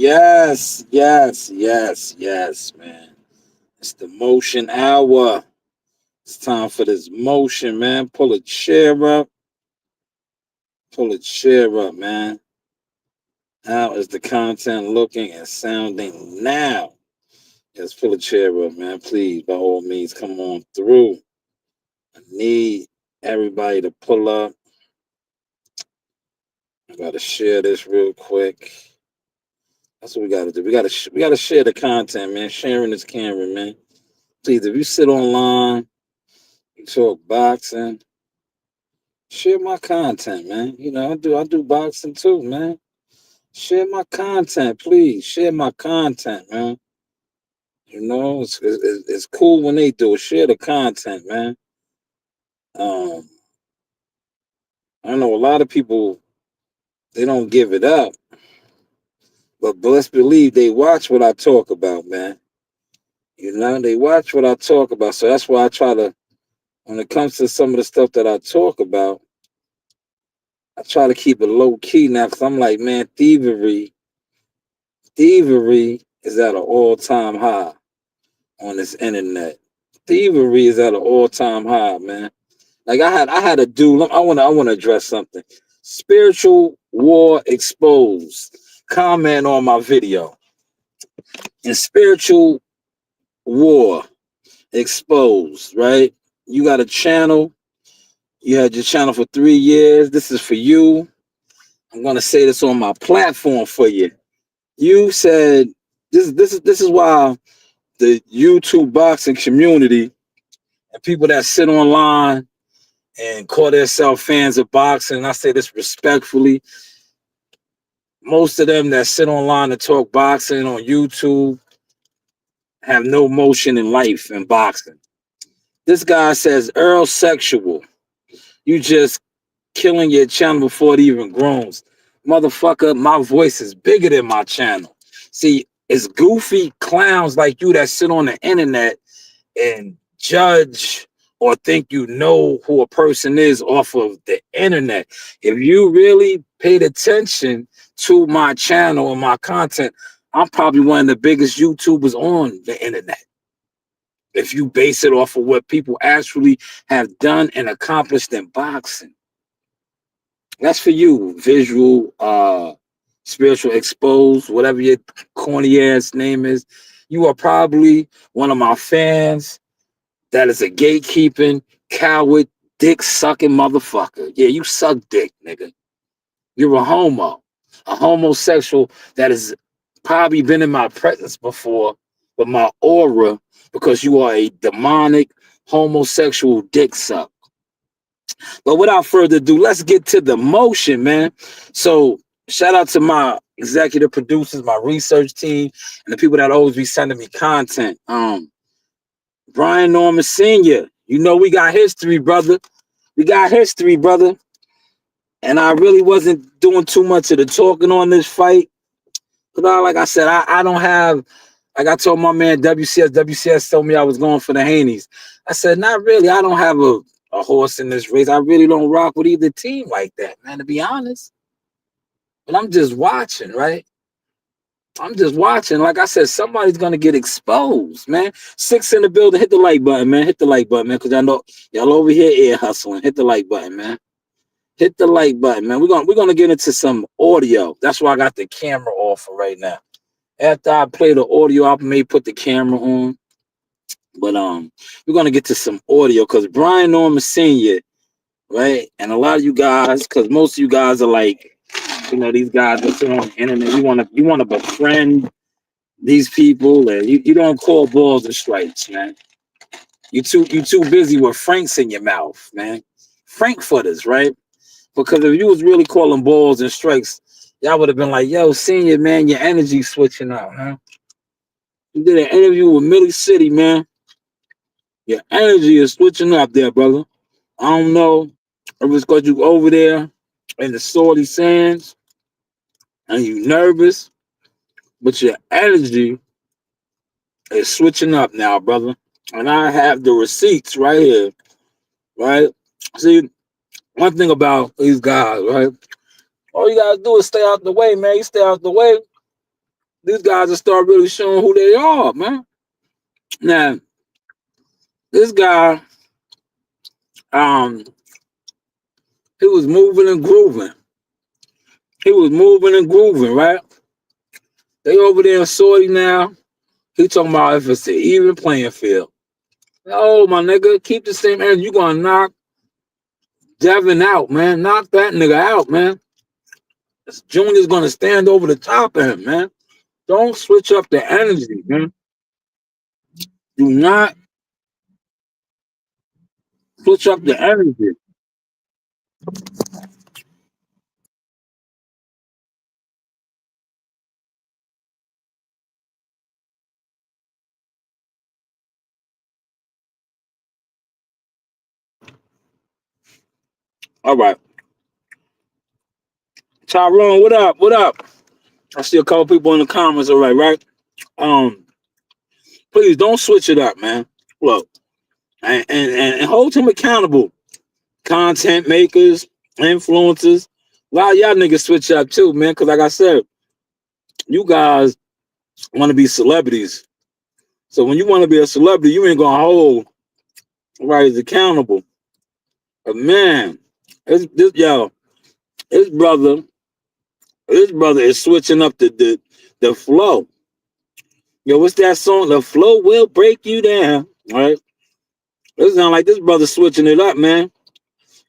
Yes, man. It's the motion hour. It's time for this motion, man. Pull a chair up, man. How is the content looking and sounding now? Yes, pull a chair up, man. Please, by all means, come on through. I need everybody to pull up. I gotta share this real quick. That's what we gotta do. We gotta share the content, man. Sharing this camera, man. Please, if you sit online, you talk boxing, share my content, man. I do boxing too, man. Share my content, please. Share my content, man. It's cool when they do it. Share the content, man. Um, I know a lot of people they don't give it up, but let's believe they watch what I talk about, man. They watch what I talk about. So that's why I try to, when it comes to some of the stuff that I talk about, I try to keep it low key now because I'm like, man, thievery is at an all time high on this internet. Thievery is at an all time high, man. Like I had a dude. I want to address something. Spiritual war exposed. Comment on my video. And spiritual war exposed. Right? You got a channel. You had your channel for 3 years. This is for you. I'm gonna say this on my platform for you. You said this is why the YouTube boxing community and people that sit online and call themselves fans of boxing, and I say this respectfully, most of them that sit online and talk boxing on YouTube have no motion in life in boxing. This guy says Earl sexual. You just killing your channel before it even grows. Motherfucker, my voice is bigger than my channel. See, it's goofy clowns like you that sit on the internet and judge or think you know who a person is off of the internet. If you really paid attention to my channel and my content, I'm probably one of the biggest YouTubers on the internet. If you base it off of what people actually have done and accomplished in boxing. That's for you, visual, spiritual exposed, whatever your corny ass name is. You are probably one of my fans that is a gatekeeping, coward, dick sucking motherfucker. Yeah, you suck dick, nigga. You're a homosexual that has probably been in my presence before, but my aura, because you are a demonic homosexual dick suck. But without further ado, let's get to the motion, man. So shout out to my executive producers, my research team, and the people that always be sending me content. Brian Norman Sr., we got history, brother. We got history, brother. And I really wasn't doing too much of the talking on this fight. Because like I said, I don't have, like I told my man WCS told me I was going for the Haneys. I said, not really. I don't have a horse in this race. I really don't rock with either team like that, man, to be honest. But I'm just watching, right? I'm just watching. Like I said, somebody's gonna get exposed, man. 6 in the building. Hit the like button, man. Hit the like button, man. Cause I know y'all over here ear hustling. Hit the like button, man. Hit the like button, man. We're gonna get into some audio. That's why I got the camera off for right now. After I play the audio, I may put the camera on. But we're gonna get to some audio because Brian Norman Sr., right? And a lot of you guys, because most of you guys are like, these guys that sit on the internet. You wanna befriend these people, and you don't call balls and strikes, man. You too busy with Franks in your mouth, man. Frankfurters, right? Because if you was really calling balls and strikes, y'all would have been like, yo, Senior, man, your energy switching out, man. You did an interview with Millie City, man. Your energy is switching up there, brother. I don't know if it's because you over there in the salty sands and you nervous, but your energy is switching up now, brother. And I have the receipts right here, right? See, one thing about these guys, right? All you gotta do is stay out the way, man. You stay out the way, these guys will start really showing who they are, man. Now, this guy, um, he was moving and grooving. He was moving and grooving, right? They over there in Saudi now. He talking about if it's an even playing field. Oh, my nigga, keep the same energy. You gonna knock Devin out, man. Knock that nigga out, man. Junior's gonna stand over the top of him, man. Don't switch up the energy, man. Do not switch up the energy. All right. Tyrone, what up? What up? I see a couple people in the comments. All right, right? Um, please don't switch it up, man. Look, and hold him accountable. Content makers, influencers. A lot of y'all niggas switch up too, man. Because like I said, you guys want to be celebrities. So when you want to be a celebrity, you ain't gonna hold right accountable. But man, yo, his brother, his brother is switching up the flow. Yo, what's that song? The flow will break you down. All right. It sound like this brother switching it up, man.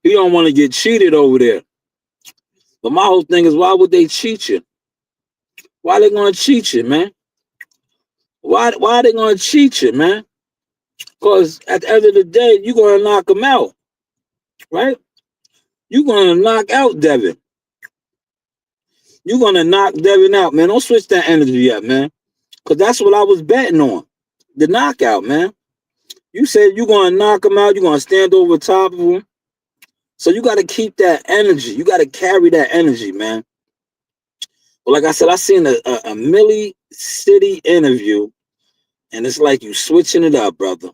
He don't want to get cheated over there. But my whole thing is, why would they cheat you? Why they gonna cheat you, man? Why are they gonna cheat you, man? Because at the end of the day, you're gonna knock them out, right? You're gonna knock out Devin. You're gonna knock Devin out, man. Don't switch that energy yet, man. Because that's what I was betting on. The knockout, man. You said you're gonna knock him out, you're gonna stand over top of him. So you gotta keep that energy. You gotta carry that energy, man. But like I said, I seen a Millie City interview, and it's like you switching it up, brother.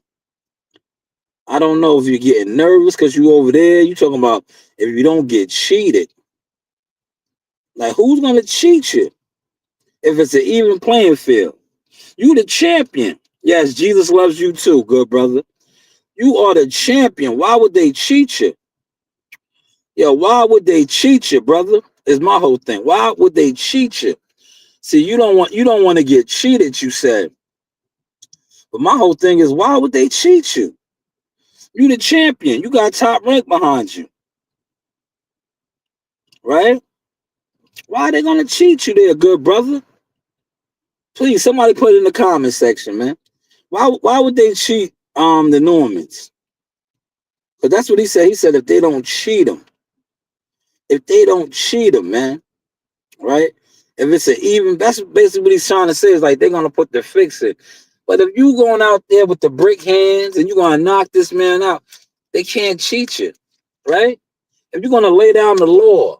I don't know if you're getting nervous because you over there. You talking about if you don't get cheated. Like, who's gonna cheat you if it's an even playing field? You the champion. Yes, Jesus loves you too, good brother. You are the champion. Why would they cheat you? Yo, why would they cheat you, brother? Is my whole thing. Why would they cheat you? See, you don't want to get cheated, you said. But my whole thing is, why would they cheat you? You the champion. You got top rank behind you, right? Why are they gonna cheat you there, good brother? Please, somebody put it in the comment section, man. Why would they cheat the Normans? But that's what he said. He said if they don't cheat them, man, right? If it's an even, that's basically what he's trying to say. Is like they're gonna put the fix it. But if you going out there with the brick hands and you're gonna knock this man out, they can't cheat you, right? If you're gonna lay down the law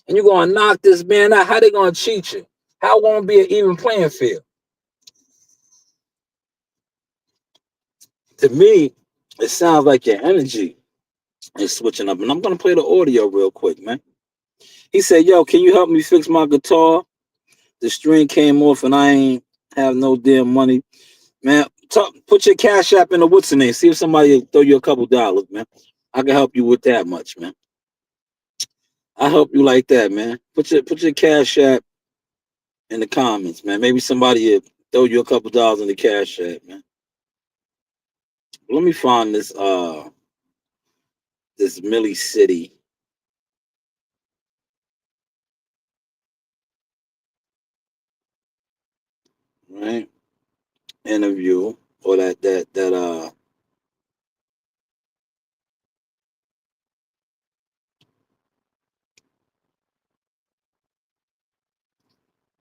and you're gonna knock this man out, how they gonna cheat you? How gonna be an even playing field? To me, it sounds like your energy is switching up. And I'm gonna play the audio real quick, man. He said, "Yo, can you help me fix my guitar? The string came off and I ain't have no damn money, man. Put your cash app in the what's the name? See if somebody throw you a couple dollars, man. I can help you with that much, man. I help you like that, man. Put your cash app in the comments, man. Maybe somebody will throw you a couple dollars in the cash app, man. Let me find this Millie City, right? Interview or that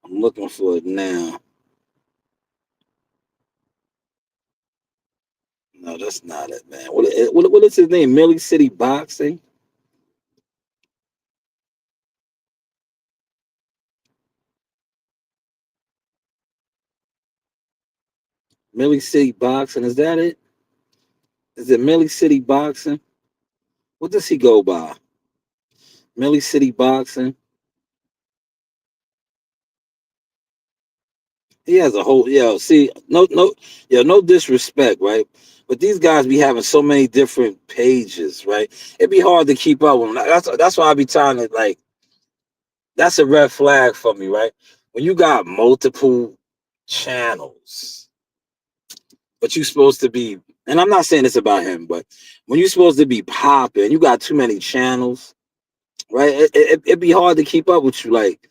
I'm looking for it now. No, that's not it, man. What is his name? Millie City Boxing? Millie City Boxing, is that it? Is it Millie City Boxing? What does he go by? Millie City Boxing? He has a whole see, no disrespect, right? But these guys be having so many different pages, right? It'd be hard to keep up with them. That's why I be trying to like. That's a red flag for me, right? When you got multiple channels, but you supposed to be, and I'm not saying this about him, but when you're supposed to be popping, you got too many channels, right? It'd be hard to keep up with you. Like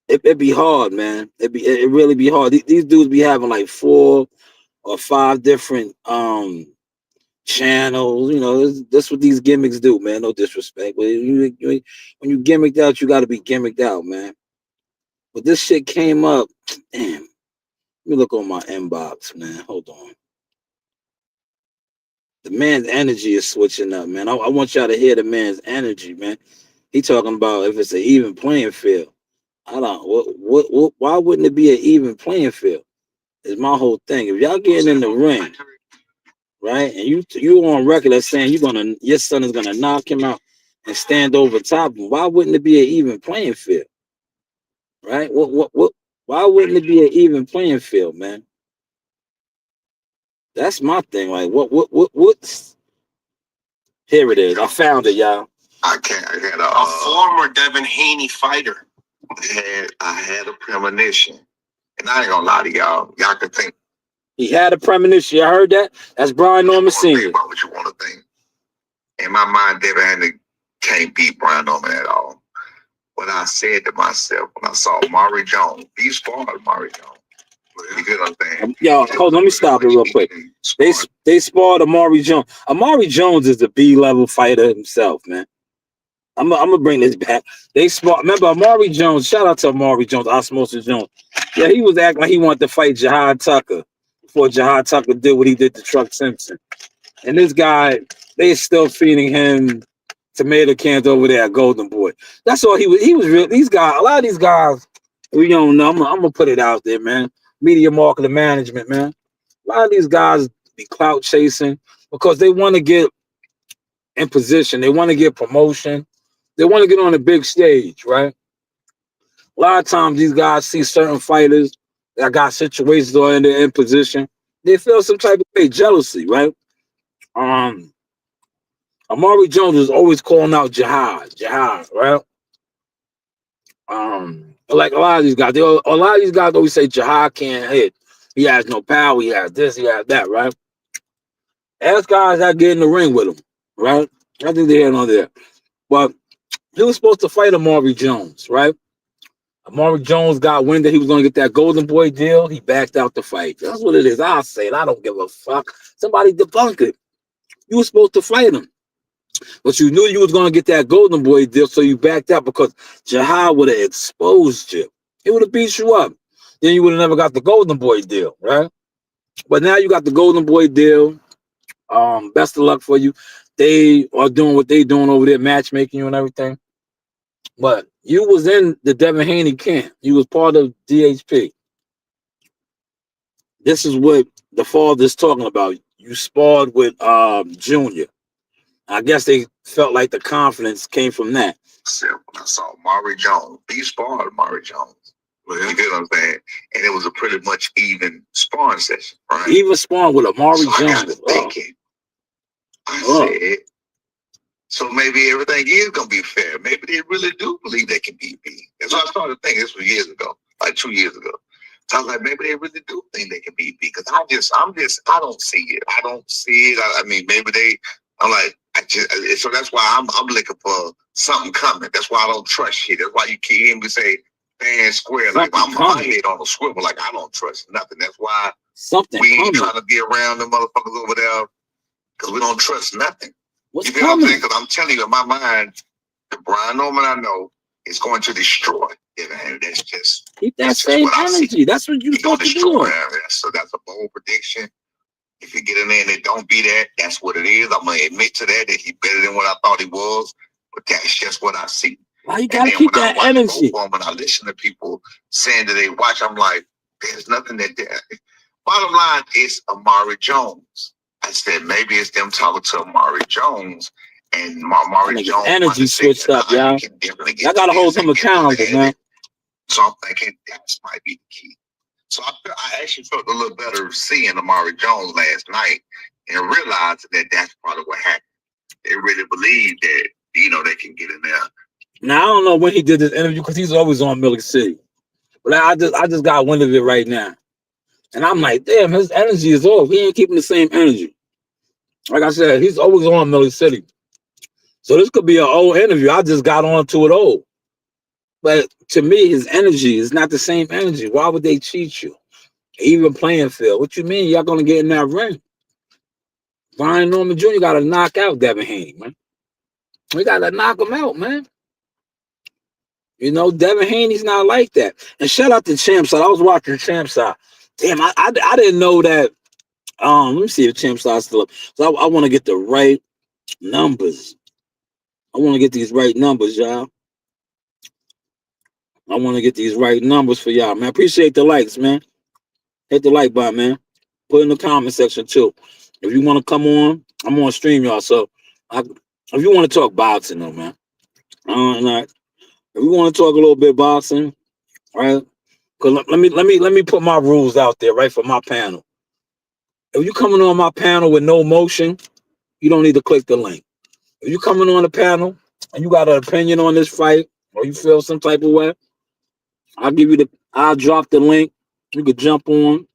it'd be hard, man. It really be hard. These dudes be having like 4 or 5 different channels. You know, that's what these gimmicks do, man. No disrespect, but when you gimmicked out, you got to be gimmicked out, man. But this shit came up. Damn. Let me look on my inbox, man. Hold on. The man's energy is switching up, man. I want y'all to hear the man's energy, man. He talking about if it's an even playing field. I don't. What? Why wouldn't it be an even playing field? Is my whole thing. If y'all getting in the ring, right, and you on record as saying your son is gonna knock him out and stand over top of him, why wouldn't it be an even playing field, right? What? Why wouldn't it be an even playing field, man? That's my thing. Like, what's here it is. I found it, y'all. I can't. I had a former Devin Haney fighter. I had a premonition, and I ain't gonna lie to y'all. Y'all could think he had a premonition. I heard that. That's Brian Norman Sr. About what you want to think. In my mind, Devin Haney can't beat Brian Norman at all. But I said to myself when I saw Maury Jones, he sparred Maury Jones. You get what I'm saying? Yo, hold on, let me stop it real quick. They sparred Amari Jones. Amari Jones is the B-level fighter himself, man. I'm gonna bring this back. They sparred. Remember Amari Jones? Shout out to Amari Jones, Osmosis Jones. Yeah, he was acting like he wanted to fight Jihad Tucker before Jihad Tucker did what he did to Truck Simpson. And this guy, they still feeding him tomato cans over there at Golden Boy. That's all he was. He was real. These guys, a lot of these guys, we don't know. I'm gonna put it out there, man. Media marketing management, man. A lot of these guys be clout chasing because they want to get in position. They want to get promotion. They want to get on a big stage, right? A lot of times these guys see certain fighters that got situations or in position. They feel some type of way, jealousy, right? Amari Jones was always calling out Jihad, right? Like a lot of these guys, a lot of these guys always say Jihad can't hit. He has no power. He has this. He has that, right? Ask guys that get in the ring with him, right? I think they're on there. But he was supposed to fight Amari Jones, right? Amari Jones got wind that he was going to get that Golden Boy deal. He backed out the fight. That's what it is. I'll say it. I don't give a fuck. Somebody debunk it. You were supposed to fight him. But you knew you was going to get that Golden Boy deal, so you backed out because Jihad would have exposed you. He would have beat you up. Then you would have never got the Golden Boy deal, right? But now you got the Golden Boy deal. Best of luck for you. They are doing what they doing over there, matchmaking you and everything. But you was in the Devin Haney camp. You was part of DHP. This is what the father's talking about. You sparred with Junior. I guess they felt like the confidence came from that. When I saw Maury Jones, he sparred Maury Jones. You get what I'm saying? And it was a pretty much even sparring session, right? Even sparring with Amari Jones. I got thinking. I said, so maybe everything is gonna be fair. Maybe they really do believe they can beat me. That's what I started thinking. This was years ago, like 2 years ago. So I was like, maybe they really do think they can beat me because I don't see it. I don't see it. I mean, maybe they. I'm like, so that's why I'm looking for something coming. That's why I don't trust shit. That's why you keep hearing me say fan square. Like I'm my head on a swivel. Like I don't trust nothing. That's why we ain't trying to be around the motherfuckers over there because we don't trust nothing. What's you feel what I'm saying? Because I'm telling you, in my mind, the Brian Norman I know is going to destroy. And that's just keep that same energy. That's what you're supposed to do. So that's a bold prediction. If you get in there and it don't be that, that's what it is. I'm gonna admit to that he's better than what I thought he was, but that's just what I see. Why you gotta keep that energy? When I listen to people saying that they watch, I'm like, there's nothing that there. Bottom line is Amari Jones. I said maybe it's them talking to Amari Jones and Amari Jones. Energy switched up, y'all. I gotta hold him accountable, man. So I'm thinking that might be the key. So I actually felt a little better seeing Amari Jones last night and realized that that's probably what happened. They really believe that, they can get in there. Now I don't know when he did this interview because he's always on Milk City. But I just got wind of it right now. And I'm like, damn, his energy is off. He ain't keeping the same energy. Like I said, he's always on Milk City. So this could be an old interview. I just got onto it old. But to me, his energy is not the same energy. Why would they cheat you? Even playing field. What you mean? Y'all gonna get in that ring? Brian Norman Jr. got to knock out Devin Haney, man. We got to knock him out, man. Devin Haney's not like that. And shout out to Champ Side. I was watching Champ Side. Damn, I didn't know that. Let me see if Champ Side's still up. So I want to get the right numbers. I want to get these right numbers, y'all. I want to get these right numbers for y'all, man. Appreciate the likes, man. Hit the like button, man. Put in the comment section, too. If you want to come on, I'm on stream, y'all. So if you want to talk boxing, though, man. If you want to talk a little bit boxing, right? Because let me put my rules out there, right, for my panel. If you coming on my panel with no motion, you don't need to click the link. If you coming on the panel and you got an opinion on this fight or you feel some type of way, I'll drop the link. You could jump on.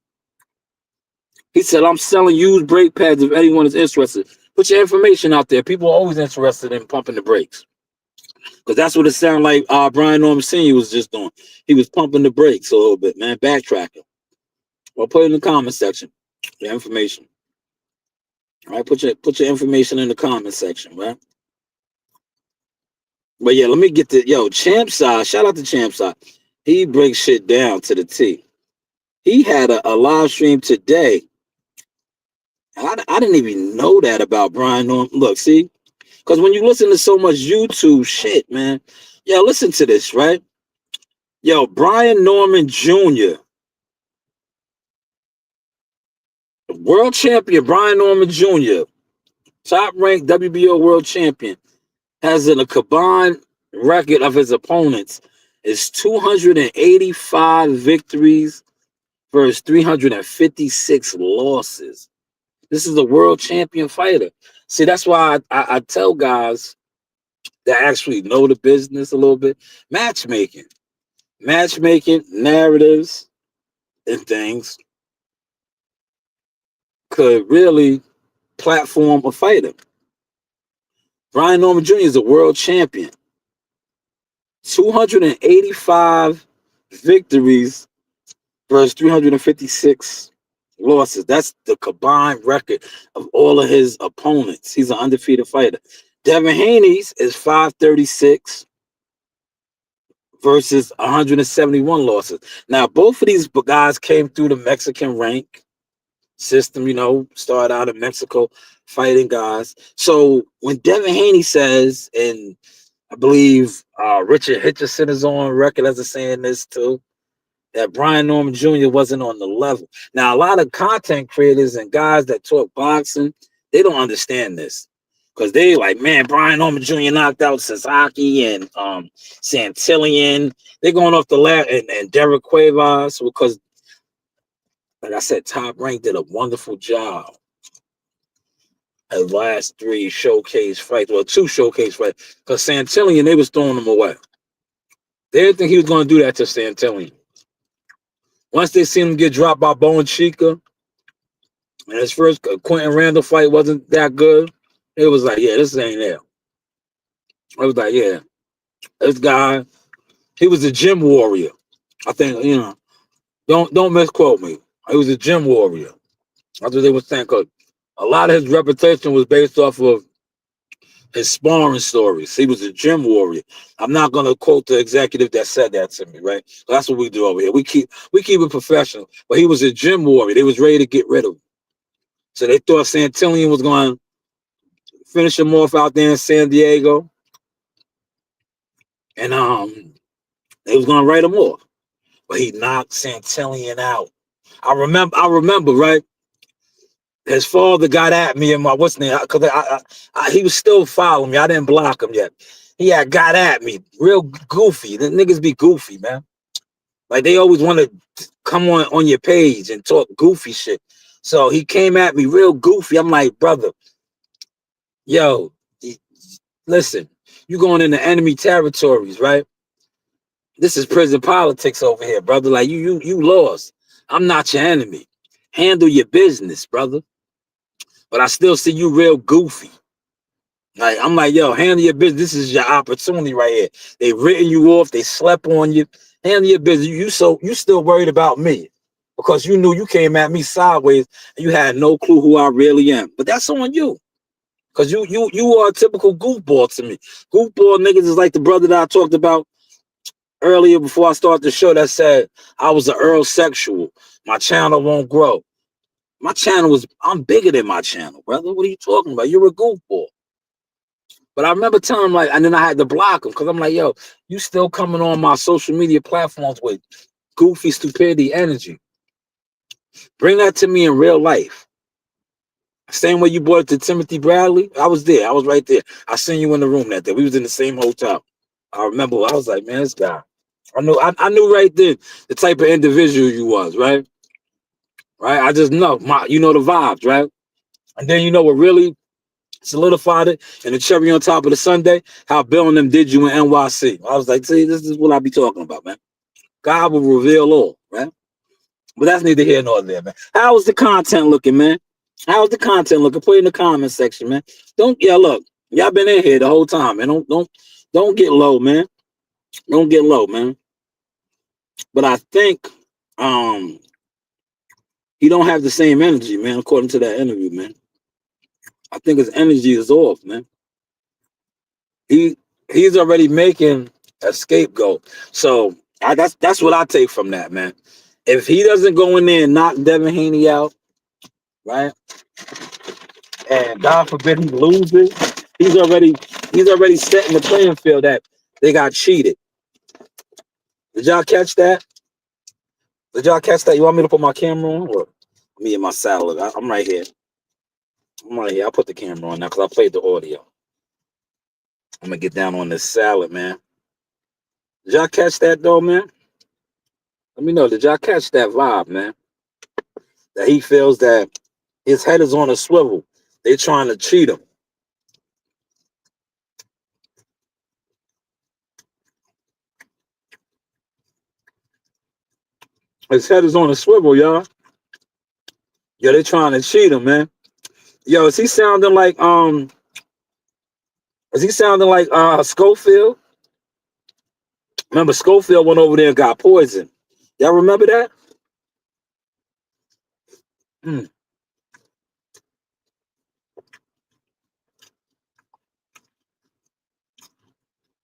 He said, I'm selling used brake pads if anyone is interested. Put your information out there. People are always interested in pumping the brakes. Because that's what it sounded like Brian Norman Sr. was just doing. He was pumping the brakes a little bit, man, backtracking. Well, put it in the comment section, your information. All right, put your information in the comment section, right? But yeah, let me get the Champ Side. Shout out to Champ Side. He breaks shit down to the T. He had a live stream today. I didn't even know that about Brian Norman. Look, see? Because when you listen to so much YouTube shit, man, listen to this, right? Brian Norman Jr., world champion, Brian Norman Jr., top-ranked WBO world champion, has a combined record of his opponents is 285 victories versus 356 losses. This is a world champion fighter. See, that's why I tell guys that actually know the business a little bit. Matchmaking, narratives, and things could really platform a fighter. Brian Norman Jr. is a world champion. 285 victories versus 356 losses. That's the combined record of all of his opponents. He's an undefeated fighter. Devin Haney's is 536 versus 171 losses. Now, both of these guys came through the Mexican rank system, started out in Mexico fighting guys. So when Devin Haney says, and I believe Richard Hitchison is on record as saying this too, that Brian Norman Jr. wasn't on the level. Now, a lot of content creators and guys that talk boxing, they don't understand this. Because they like, man, Brian Norman Jr. knocked out Sasaki and Santillan. They're going off the lap and Derek Cuevas because, like I said, Top Rank did a wonderful job at last 3 showcase fights. Well, 2 showcase fights. Because Santillan, they was throwing him away. They didn't think he was going to do that to Santillan. Once they seen him get dropped by Bowen Chica, and his first Quentin Randall fight wasn't that good, it was like, yeah, this ain't there. I was like, yeah, this guy, he was a gym warrior. I think, don't misquote me. He was a gym warrior. That's what they were saying, because a lot of his reputation was based off of his sparring stories. He was a gym warrior. I'm not going to quote the executive that said that to me, right? That's what we do over here. We keep it professional. But he was a gym warrior. They was ready to get rid of him. So they thought Santillan was going to finish him off out there in San Diego. And they was going to write him off. But he knocked Santillan out. I remember, right? His father got at me in my what's name, because he was still following me. I didn't block him yet. He had got at me real goofy. The niggas be goofy, man. Like they always want to come on your page and talk goofy shit. So he came at me real goofy. I'm like, brother, yo, listen, you going into enemy territories, right? This is prison politics over here, brother. Like you lost. I'm not your enemy. Handle your business, brother. But I still see you real goofy. Like I'm like, yo, handle your business. This is your opportunity right here. They written you off. They slept on you. Handle your business. You still worried about me because you knew you came at me sideways and you had no clue who I really am. But that's on you. Cause you are a typical goofball to me. Goofball niggas is like the brother that I talked about earlier before I started the show that said I was an Earl sexual. My channel won't grow. My channel I'm bigger than my channel, brother. What are you talking about? You're a goofball. But I remember telling him, like, and then I had to block him because I'm like, yo, you still coming on my social media platforms with goofy stupidity energy. Bring that to me in real life. Same way you brought it to Timothy Bradley. I was there. I was right there. I seen you in the room that day. We was in the same hotel. I remember I was like, man, this guy. I knew right then the type of individual you was, right? Right? I just know you know the vibes, right? And then you know what really solidified it and the cherry on top of the Sunday, how Bill and them did you in NYC. I was like, see, this is what I be talking about, man. God will reveal all, right? But that's neither here nor there, man. How's the content looking, man? How's the content looking? Put it in the comment section, man. Look, y'all been in here the whole time, man. Don't get low, man. Don't get low, man. But I think he don't have the same energy, man, according to that interview, man. I think his energy is off, man. He's already making a scapegoat. So that's what I take from that, man. If he doesn't go in there and knock Devin Haney out, right? And God forbid he loses, he's already setting the playing field that they got cheated. Did y'all catch that? Did y'all catch that? You want me to put my camera on? Or me and my salad? I'm right here. I'm right here. I'll put the camera on now because I played the audio. I'm gonna get down on this salad, man. Did y'all catch that though, man? Let me know. Did y'all catch that vibe, man? That he feels that his head is on a swivel. They're trying to cheat him. His head is on a swivel, y'all. Yo, they're trying to cheat him, man. Yo, is he sounding like Schofield? Remember Schofield went over there and got poisoned. Y'all remember that? Hmm.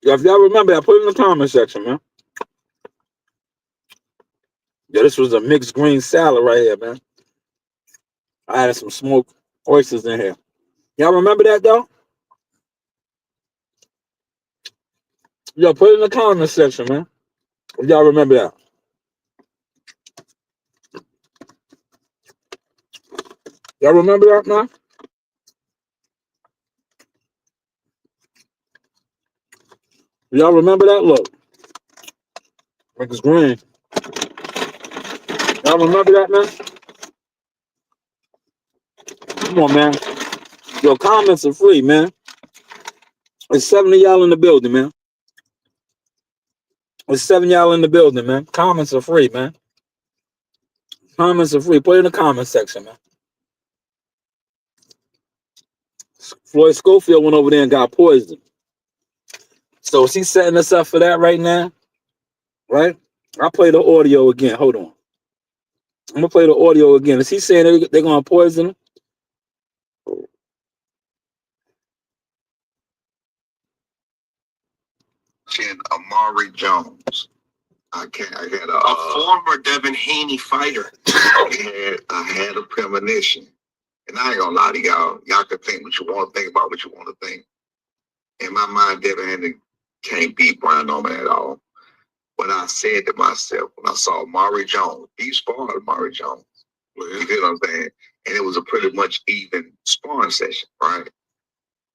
Yeah, if y'all remember that, put it in the comment section, man. Yeah, this was a mixed green salad right here, man. I added some smoked oysters in here. Y'all remember that though? Yo, put it in the comment section, man. If y'all remember that. Y'all remember that, man? Y'all remember that? Look, mixed green. Y'all remember that, man? Come on, man. Yo, comments are free, man. It's 7 of y'all in the building, man. It's 7 y'all in the building, man. Comments are free, man. Comments are free. Put it in the comment section, man. Floyd Schofield went over there and got poisoned. So is he setting us up for that right now? Right? I'll play the audio again. Hold on. I'm gonna play the audio again. Is he saying they're gonna poison him? Amari Jones. I had a former Devin Haney fighter. I had a premonition. And I ain't gonna lie to y'all. Y'all can think what you want to think about what you want to think. In my mind, Devin Haney can't beat Brian Norman at all. But I said to myself when I saw Amari Jones, he sparred Amari Jones. You feel what I'm saying? And it was a pretty much even sparring session, right?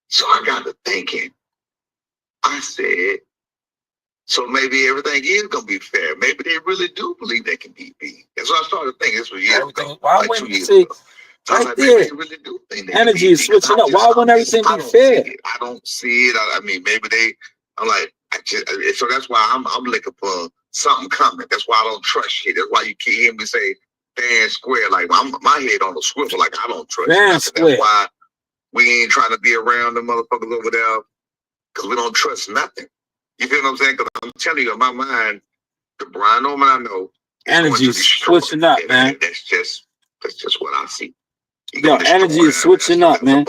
So I got to thinking. I said, So maybe everything is gonna be fair. Maybe they really do believe they can beat me. And so I started thinking this was years ago, like 2 years ago. So I was like, maybe they really do think they can Energy beat is me. switching up. Why wouldn't everything be fair? I don't see it. I mean, maybe they. I'm like, so that's why I'm looking for something coming. That's why I don't trust shit. That's why you keep hearing me say fair and square. Like my head on the swivel. Like I don't trust nothing. That's why we ain't trying to be around the motherfuckers over there because we don't trust nothing. You feel what I'm saying? Because I'm telling you, in my mind, the Brian Norman I know is energy is switching up, man. That's just what I see. Yo, energy is switching up, man.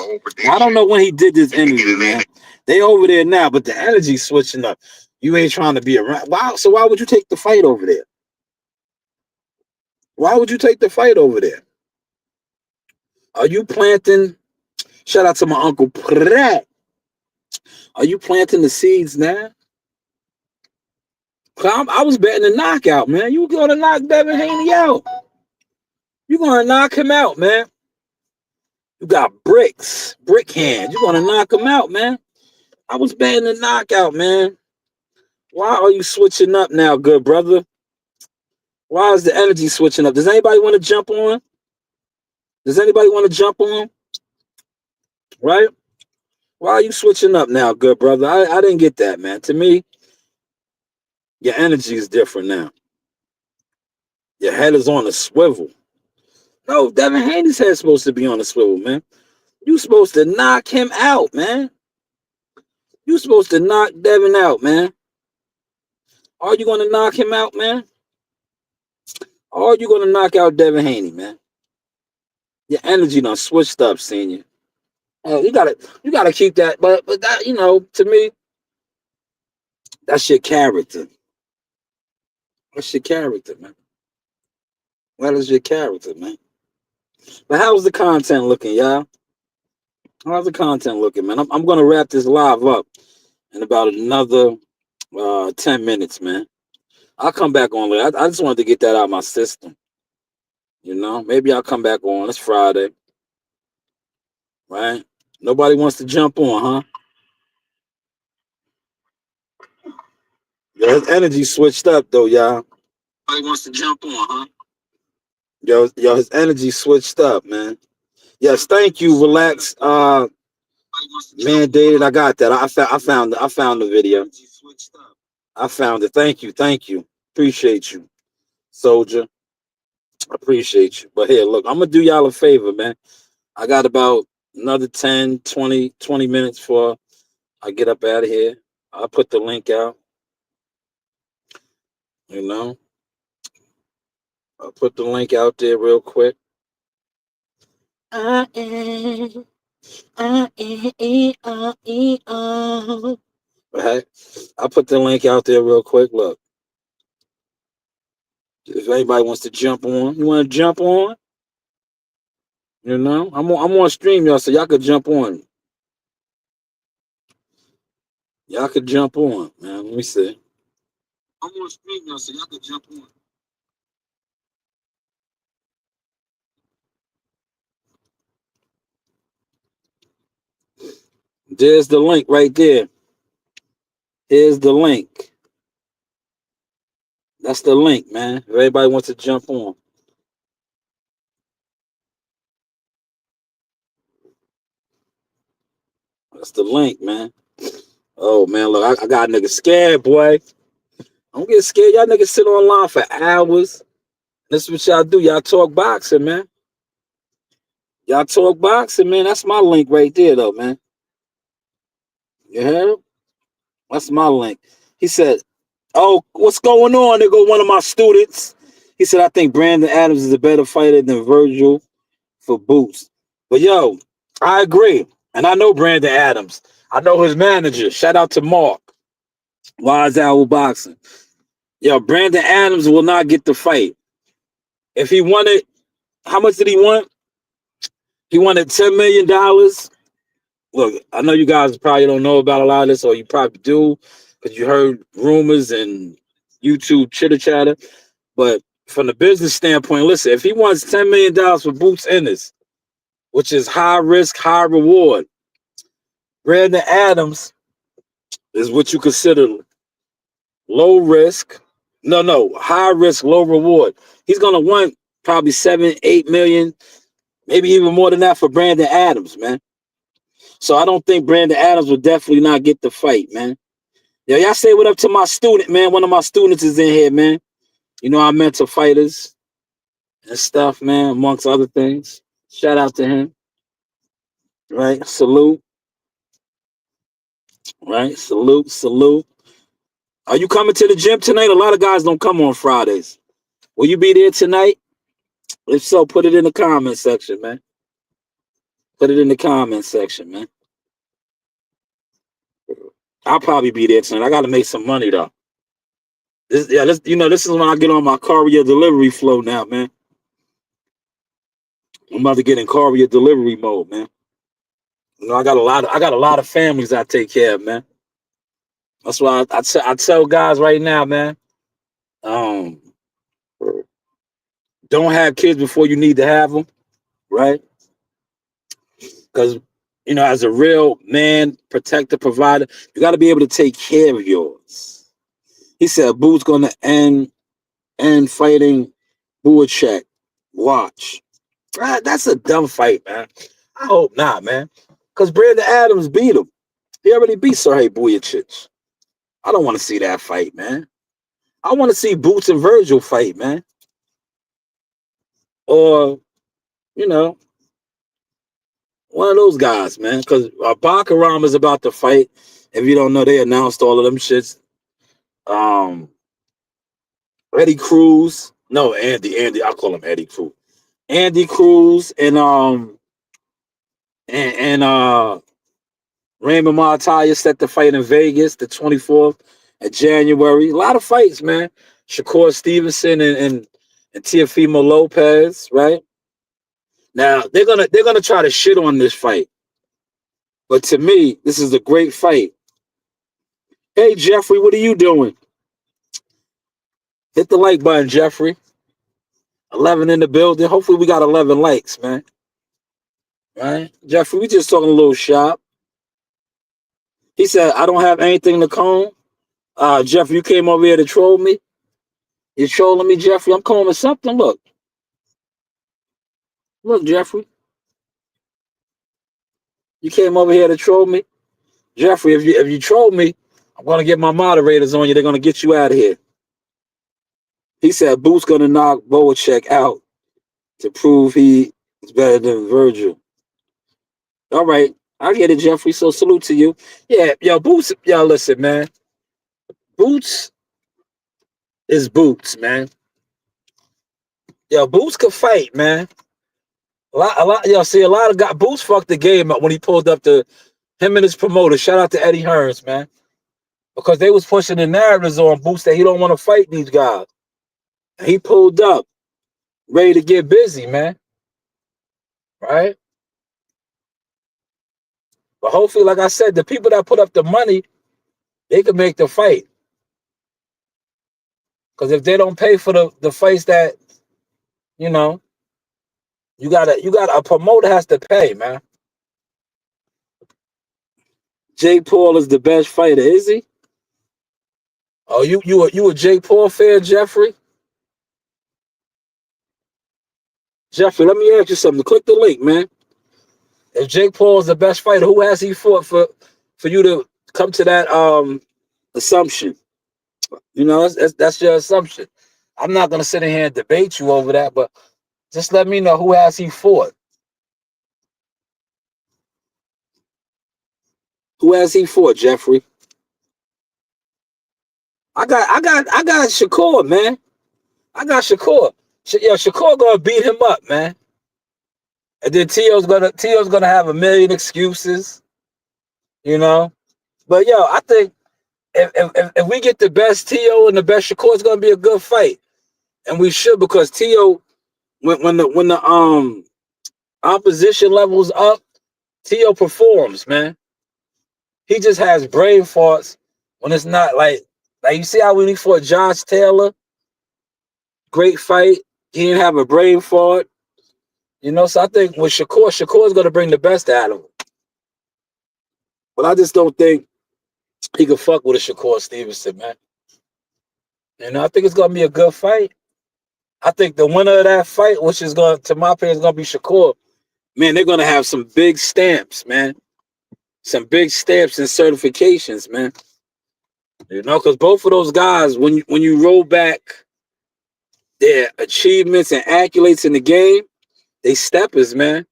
I don't know when he did this interview, man. They over there now, but the energy's switching up. You ain't trying to be around. Wow. So why would you take the fight over there? Why would you take the fight over there? Are you planting? Shout out to my uncle Pratt. Are you planting the seeds now? I was betting the knockout, man. You going to knock Devin Haney out. You going to knock him out, man. You got brick hands. You going to knock him out, man. I was betting the knockout, man. Why are you switching up now, good brother? Why is the energy switching up? Does anybody want to jump on? Does anybody want to jump on? Right? Why are you switching up now, good brother? I didn't get that, man. To me, your energy is different now. Your head is on a swivel. No, Devin Haney's head's supposed to be on a swivel, man. You supposed to knock him out, man. You supposed to knock Devin out, man. Are you going to knock him out, man? Or are you going to knock out Devin Haney, man? Your energy done switched up, senior. You gotta keep that, but that, to me, that's your character. That's your character, man. That is your character, man. But how's the content looking, y'all? How's the content looking, man? I'm gonna wrap this live up in about another 10 minutes, man. I'll come back on later. I just wanted to get that out of my system. Maybe I'll come back on. It's Friday, right? Nobody wants to jump on, huh? Yo, his energy switched up though, y'all. Nobody wants to jump on, huh? Yo, his energy switched up, man. Yes, thank you. Relax. Mandated. I got that. I found the video. I found it. Thank you. Appreciate you, soldier. Appreciate you. But here, look, I'm gonna do y'all a favor, man. I got about another 10, 20 minutes before I get up out of here. I'll put the link out. I'll put the link out there real quick. Right? I'll put the link out there real quick. Look. If anybody wants to jump on, you want to jump on? I'm on stream, y'all, so y'all could jump on. Y'all could jump on, man. Let me see. I'm on stream, y'all, so y'all could jump on. There's the link right there. Here's the link. That's the link, man. If everybody wants to jump on. That's the link, man. Oh, man, look, I got niggas scared, boy. Don't get scared. Y'all niggas sit online for hours. This is what y'all do. Y'all talk boxing, man. Y'all talk boxing, man. That's my link right there, though, man. You heard? That's my link. He said, "Oh, what's going on?" There go one of my students. He said, "I think Brandon Adams is a better fighter than Virgil for boots." But yo, I agree. And I know Brandon Adams. I know his manager. Shout out to Mark. Wise Owl Boxing. Yo, Brandon Adams will not get the fight. If he wanted, how much did he want? He wanted $10 million. Look, I know you guys probably don't know about a lot of this, or you probably do, because you heard rumors and YouTube chitter chatter. But from the business standpoint, listen, if he wants $10 million for Boots Ennis, which is high risk, high reward, Brandon Adams is what you consider low risk. No, high risk, low reward. He's gonna want probably 7, 8 million, maybe even more than that for Brandon Adams, man. So I don't think Brandon Adams will definitely not get the fight, man. Yo, y'all say what up to my student, man. One of my students is in here, man. You know, I mentor fighters and stuff, man, amongst other things. Shout out to him. Right? Salute. Right? Salute. Are you coming to the gym tonight? A lot of guys don't come on Fridays. Will you be there tonight? If so, put it in the comment section, man. Put it in the comment section, man. I'll probably be there tonight. I gotta make some money though. This is when I get on my courier delivery flow now, man. I'm about to get in courier delivery mode, man. You know, I got a lot of families I take care of, man. That's why I tell guys right now, man. Don't have kids before you need to have them, right? Because as a real man, protector, provider, you got to be able to take care of yours. He said, "Boo's gonna end fighting Buachek. Watch." That's a dumb fight, man. I hope not, man. Because Brandon Adams beat him. He already beat Sergey Buachich. I don't want to see that fight, man. I want to see Boots and Virgil fight, man. Or, one of those guys, man. Because Bakaram is about to fight. If you don't know, they announced all of them shits. Eddie Cruz. No, Andy. I call him Eddie Cruz. Andy Cruz and Raymond Martaya set the fight in Vegas the 24th of January. A lot of fights, man. Shakur Stevenson and Teofimo Lopez, right? Now they're gonna try to shit on this fight, but to me, this is a great fight. Hey Jeffrey, what are you doing? Hit the like button, Jeffrey. 11 in the building. Hopefully we got 11 likes, man. Right, Jeffrey? We just talking a little shop. He said, "I don't have anything to comb." Jeffrey, you came over here to troll me. You're trolling me, Jeffrey. I'm combing something. Look, Jeffrey. You came over here to troll me, Jeffrey. If you troll me, I'm gonna get my moderators on you. They're gonna get you out of here. He said Boo's gonna knock Boacek out to prove he is better than Virgil. All right, I get it, Jeffrey. So salute to you. Yeah, yo, Boots. Yo, listen, man. Boots is Boots, man. Yo, Boots can fight, man. A lot. Yo, see, a lot of guys. Boots fucked the game up when he pulled up to him and his promoter. Shout out to Eddie Hearns, man, because they was pushing the narratives on Boots that he don't want to fight these guys. And he pulled up, ready to get busy, man. Right? But hopefully, like I said, the people that put up the money, they can make the fight. Because if they don't pay for the fights that, you got a promoter has to pay, man. Jake Paul is the best fighter, is he? Oh, you a Jake Paul fan, Jeffrey? Jeffrey, let me ask you something. Click the link, man. If Jake Paul is the best fighter, who has he fought for you to come to that assumption? That's your assumption. I'm not gonna sit in here and debate you over that, but just let me know who has he fought. Who has he fought, Jeffrey? I got Shakur, man. I got Shakur. Shakur gonna beat him up, man. And then Tio's gonna have a million excuses, But I think if we get the best Tio and the best Shakur, it's gonna be a good fight, and we should, because Tio, when the opposition levels up, Tio performs, man. He just has brain farts when it's not like you see how when he fought Josh Taylor, great fight. He didn't have a brain fart, So I think with Shakur is gonna bring the best out of him. But I just don't think he could fuck with a Shakur Stevenson, man. I think it's gonna be a good fight. I think the winner of that fight, which is going to my opinion, is gonna be Shakur. Man, they're gonna have some big stamps, man. Some big stamps and certifications, man. Because both of those guys, when you roll back their achievements and accolades in the game, they steppers, man.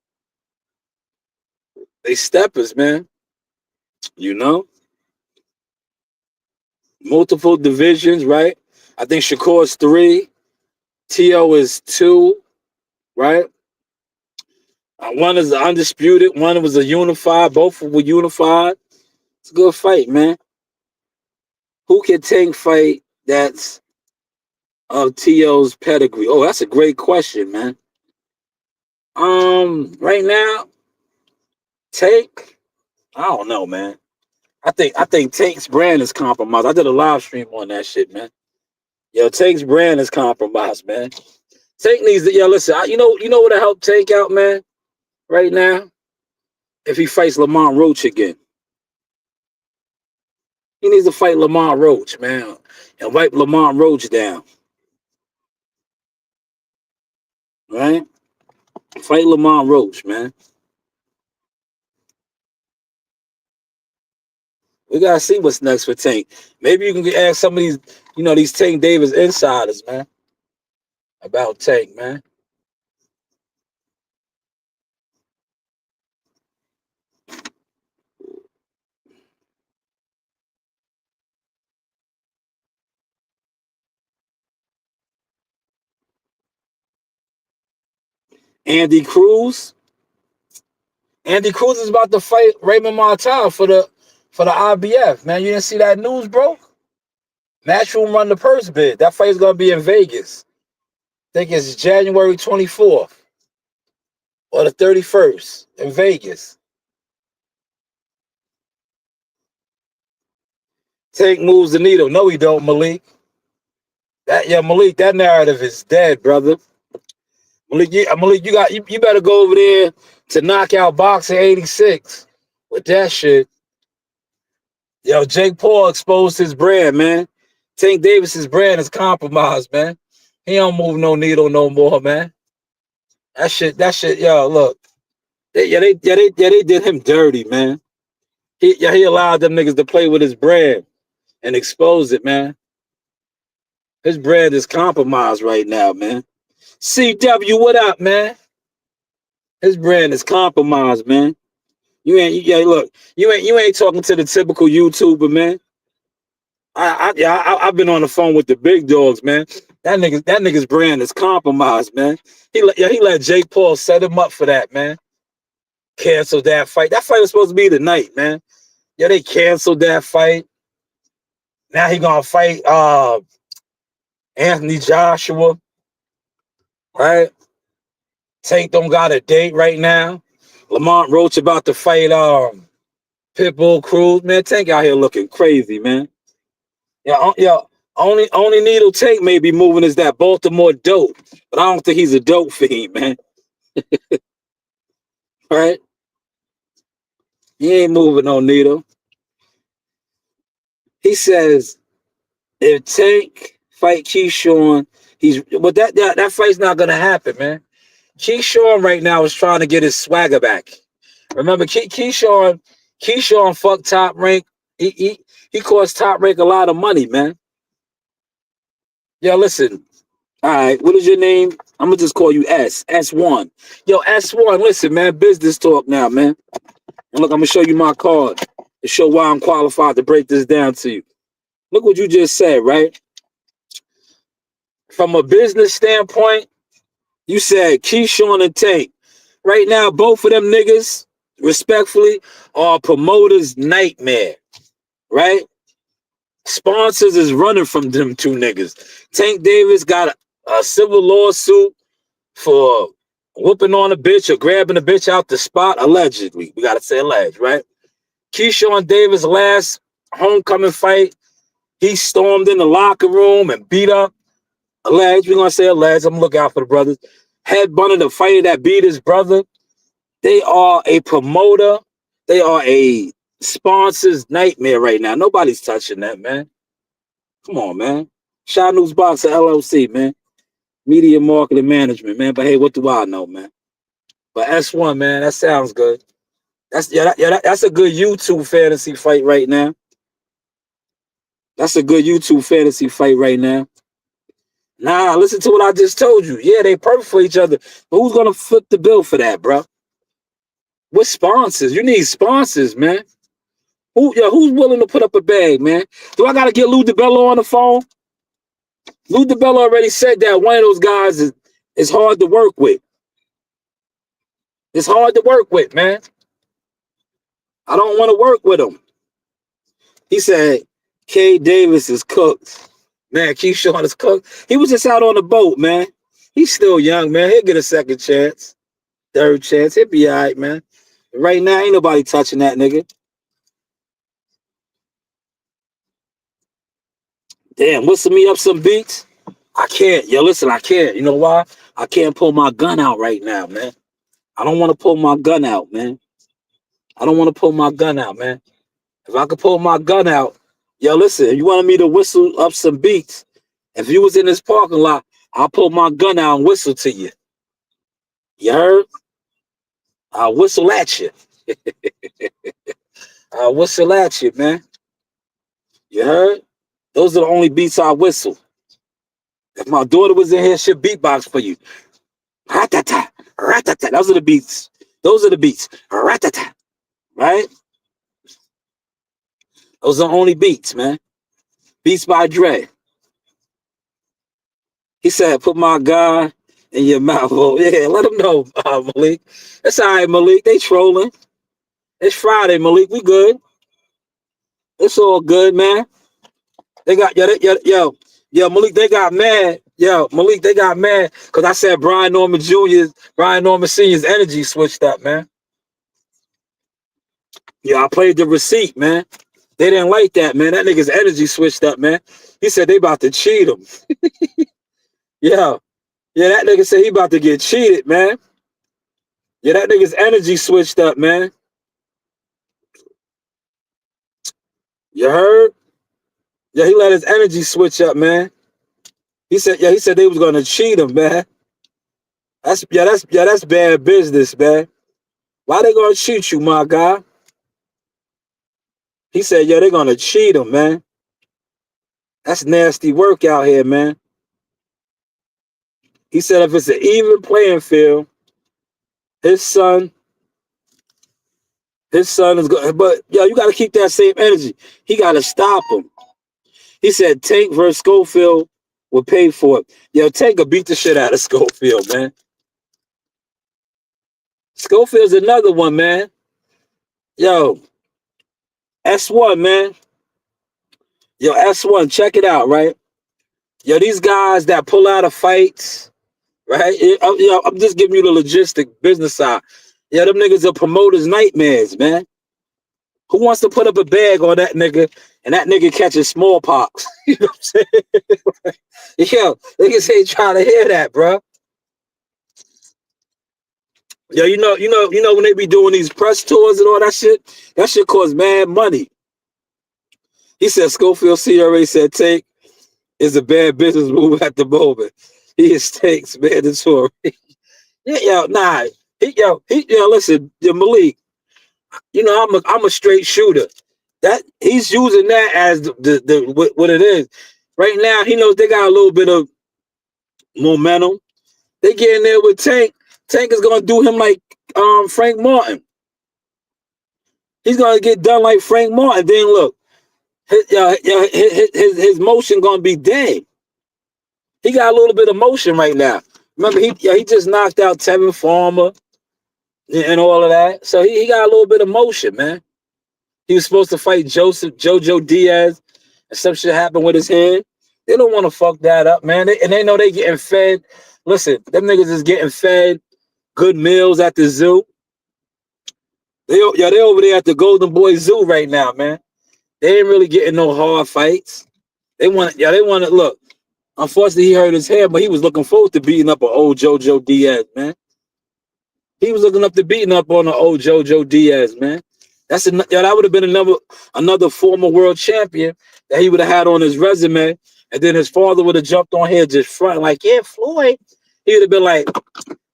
They steppers, man. You know, multiple divisions, right? I think Shakur is 3, T.O. is 2, right? One is undisputed, one was a unified. Both were unified. It's a good fight, man. Who can Tank fight that's of T.O.'s pedigree? Oh, that's a great question, man. Right now, Tank, I don't know, man. I think Tank's brand is compromised. I did a live stream on that shit, man. Yo, Tank's brand is compromised, man. Tank needs to, listen, you know what to help Tank out, man, right now? If he fights Lamont Roach again. He needs to fight Lamont Roach, man, and wipe Lamont Roach down, right? Fight Lamont Roach, man. We gotta see what's next for Tank. Maybe you can ask some of these Tank Davis insiders, man, about Tank, man. Andy Cruz. Andy Cruz is about to fight Raymond Martel for the IBF, man. You didn't see that news, bro? Matchroom run the purse bid. That fight's gonna be in Vegas. I think it's January 24th or the 31st in Vegas. Tank moves the needle. No, he don't, Malik. Malik, that narrative is dead, brother. Malik, you better go over there to Knockout Boxing 86 with that shit. Yo, Jake Paul exposed his brand, man. Tank Davis's brand is compromised, man. He don't move no needle no more, man. That shit, yo, look. They did him dirty, man. He allowed them niggas to play with his brand and expose it, man. His brand is compromised right now, man. CW, what up, man? His brand is compromised, man. You ain't talking to the typical YouTuber, man. I've been on the phone with the big dogs, man. That nigga's brand is compromised, man. He let Jake Paul set him up for that, man. Canceled that fight. That fight was supposed to be tonight, man. Yeah, they canceled that fight. Now he gonna fight Anthony Joshua, right? Tank don't got a date right now. Lamont Roach about to fight Pitbull Cruz. Man, Tank out here looking crazy, man. Yeah, only needle Tank may be moving is that Baltimore dope, but I don't think he's a dope fiend, man. Right? He ain't moving no needle. He says if Tank fight Keyshawn, but that fight's not gonna happen, man. Keyshawn right now is trying to get his swagger back. Remember, Keyshawn fucked Top Rank. He cost Top Rank a lot of money, man. Yeah, listen. All right, what is your name? I'm gonna just call you S1. Yo, S1. Listen, man. Business talk now, man. And look, I'm gonna show you my card to show why I'm qualified to break this down to you. Look what you just said, right? From a business standpoint, you said Keyshawn and Tank. Right now, both of them niggas, respectfully, are promoters' nightmare, right? Sponsors is running from them two niggas. Tank Davis got a civil lawsuit for whooping on a bitch or grabbing a bitch out the spot, allegedly. We gotta say alleged, right? Keyshawn Davis' last homecoming fight, he stormed in the locker room and beat up. Alleged, we're gonna say alleged. I'm gonna look out for the brothers. Headbutted the fighter that beat his brother. They are a promoter. They are a sponsor's nightmare right now. Nobody's touching that, man. Come on, man. Shanewz Boxer LLC, man. Media marketing management, man. But hey, what do I know, man? But S1, man, that sounds good. That's a good YouTube fantasy fight right now. That's a good YouTube fantasy fight right now. Nah, listen to what I just told you. Yeah, they perfect for each other. But who's gonna foot the bill for that, bro? What sponsors? You need sponsors, man. Who's willing to put up a bag, man? Do I gotta get Lou DiBello on the phone? Lou DiBello already said that one of those guys is hard to work with. It's hard to work with, man. I don't want to work with him. He said, K. Davis is cooked. Man, Keyshawn is cooked. He was just out on the boat, man. He's still young, man. He'll get a second chance, third chance. He'll be all right, man. Right now, ain't nobody touching that nigga. Damn, whistle me up some beats. I can't. Yo, listen, I can't. You know why? I can't pull my gun out right now, man. I don't want to pull my gun out, man. I don't want to pull my gun out, man. If I could pull my gun out, yo, listen, if you wanted me to whistle up some beats, if you was in this parking lot, I'll pull my gun out and whistle to you. You heard? I'll whistle at you. I'll whistle at you, man. You heard? Those are the only beats I whistle. If my daughter was in here, she'd beatbox for you. Ratata, ratata. Those are the beats. Those are the beats. Ratata. Right? Those are the only beats, man. Beats by Dre. He said, put my gun in your mouth. Oh, yeah, let them know, Malik. That's all right, Malik. They trolling. It's Friday, Malik. We good. It's all good, man. They got, yo, Malik, they got mad. Yo, Malik, they got mad because I said Brian Norman Sr.'s energy switched up, man. Yeah, I played the receipt, man. They didn't like that, man. That nigga's energy switched up, man. He said they about to cheat him. Yeah, that nigga said he about to get cheated, man. Yeah, that nigga's energy switched up, man. You heard? Yeah, he let his energy switch up, man. He said they was gonna cheat him, man. That's bad business, man. Why they gonna cheat you, my guy? He said, they're gonna cheat him, man. That's nasty work out here, man. He said if it's an even playing field, his son is good. But you gotta keep that same energy. He gotta stop him. He said Tank versus Schofield would pay for it. Yo, Tank will beat the shit out of Schofield, man. Schofield's another one, man. Yo, S1, man. Yo, S1, check it out, right? Yo, these guys that pull out of fights, right? I'm just giving you the logistic business side. Yeah, them niggas are promoters' nightmares, man. Who wants to put up a bag on that nigga and that nigga catches smallpox? You know what I'm saying? Yo, niggas ain't trying to hear that, bro. Yo, you know when they be doing these press tours and all that shit costs mad money. He said Schofield CRA said Tank is a bad business move at the moment. He is Tank's mandatory. Listen, Malik, I'm a straight shooter. That he's using that as the what it is. Right now, he knows they got a little bit of momentum. They get in there with Tank. Tank is gonna do him like Frank Martin. He's gonna get done like Frank Martin. Then look, his motion gonna be dead. He got a little bit of motion right now. Remember, he just knocked out Tevin Farmer and all of that. So he got a little bit of motion, man. He was supposed to fight Jojo Diaz, and some shit happened with his head. They don't want to fuck that up, man. They know they getting fed. Listen, them niggas is getting fed good meals at the zoo. They over there at the Golden Boy Zoo right now, man. They ain't really getting no hard fights. They want to look. Unfortunately, he hurt his hand, but he was looking forward to beating up an old Jojo Diaz, man. He was looking up to beating up on an old Jojo Diaz, man. That would have been another former world champion that he would have had on his resume, And then his father would have jumped on here just front like, yeah, Floyd. He would have been like,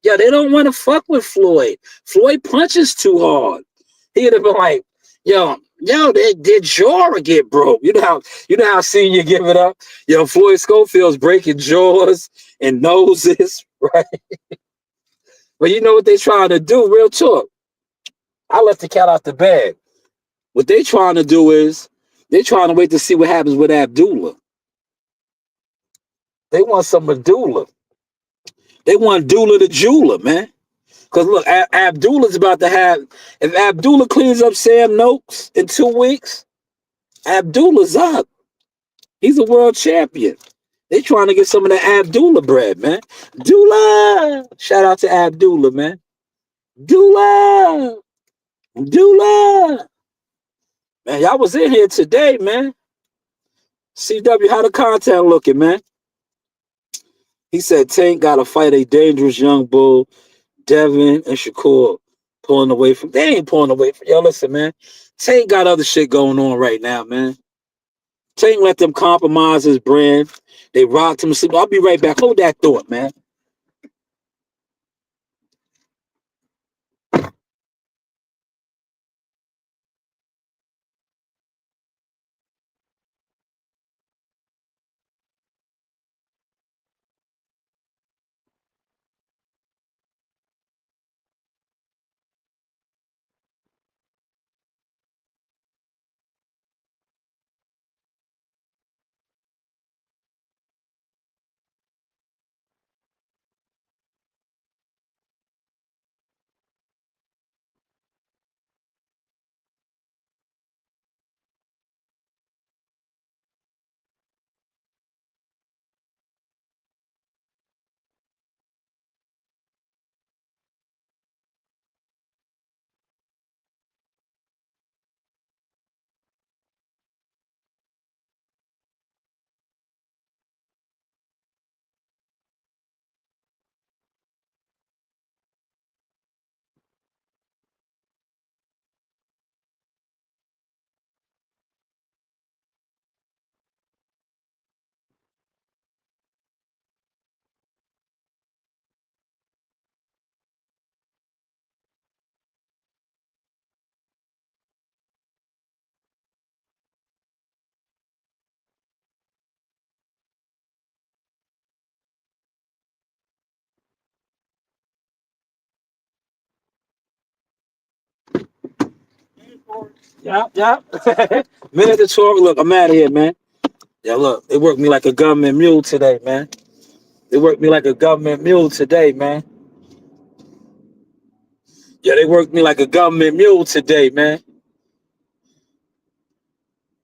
yeah, they don't want to fuck with Floyd. Floyd punches too hard. He would have been like, yo, their jaw will get broke. You know how senior give it up? Yo, Floyd Schofield's breaking jaws and noses, right? But you know what they trying to do, real talk. I let the cat out the bag. What they trying to do is they trying to wait to see what happens with Abdullah. They want some medulla. They want Dula the jeweler, man. Because look, Abdullah's about to have, if Abdullah cleans up Sam Noakes in 2 weeks, Abdullah's up. He's a world champion. They trying to get some of the Abdullah bread, man. Dula! Shout out to Abdullah, man. Dula! Dula! Man, y'all was in here today, man. CW, how the content looking, man? He said Tank got to fight a dangerous young bull, Devin and Shakur pulling away from. They ain't pulling away from. Yo, listen, man. Tank got other shit going on right now, man. Tank let them compromise his brand. They rocked him. I'll be right back. Hold that thought, man. Yeah. Minute to talk. Look, I'm out of here, man. Yeah, look, they worked me like a government mule today, man. They worked me like a government mule today, man. Yeah, they worked me like a government mule today, man.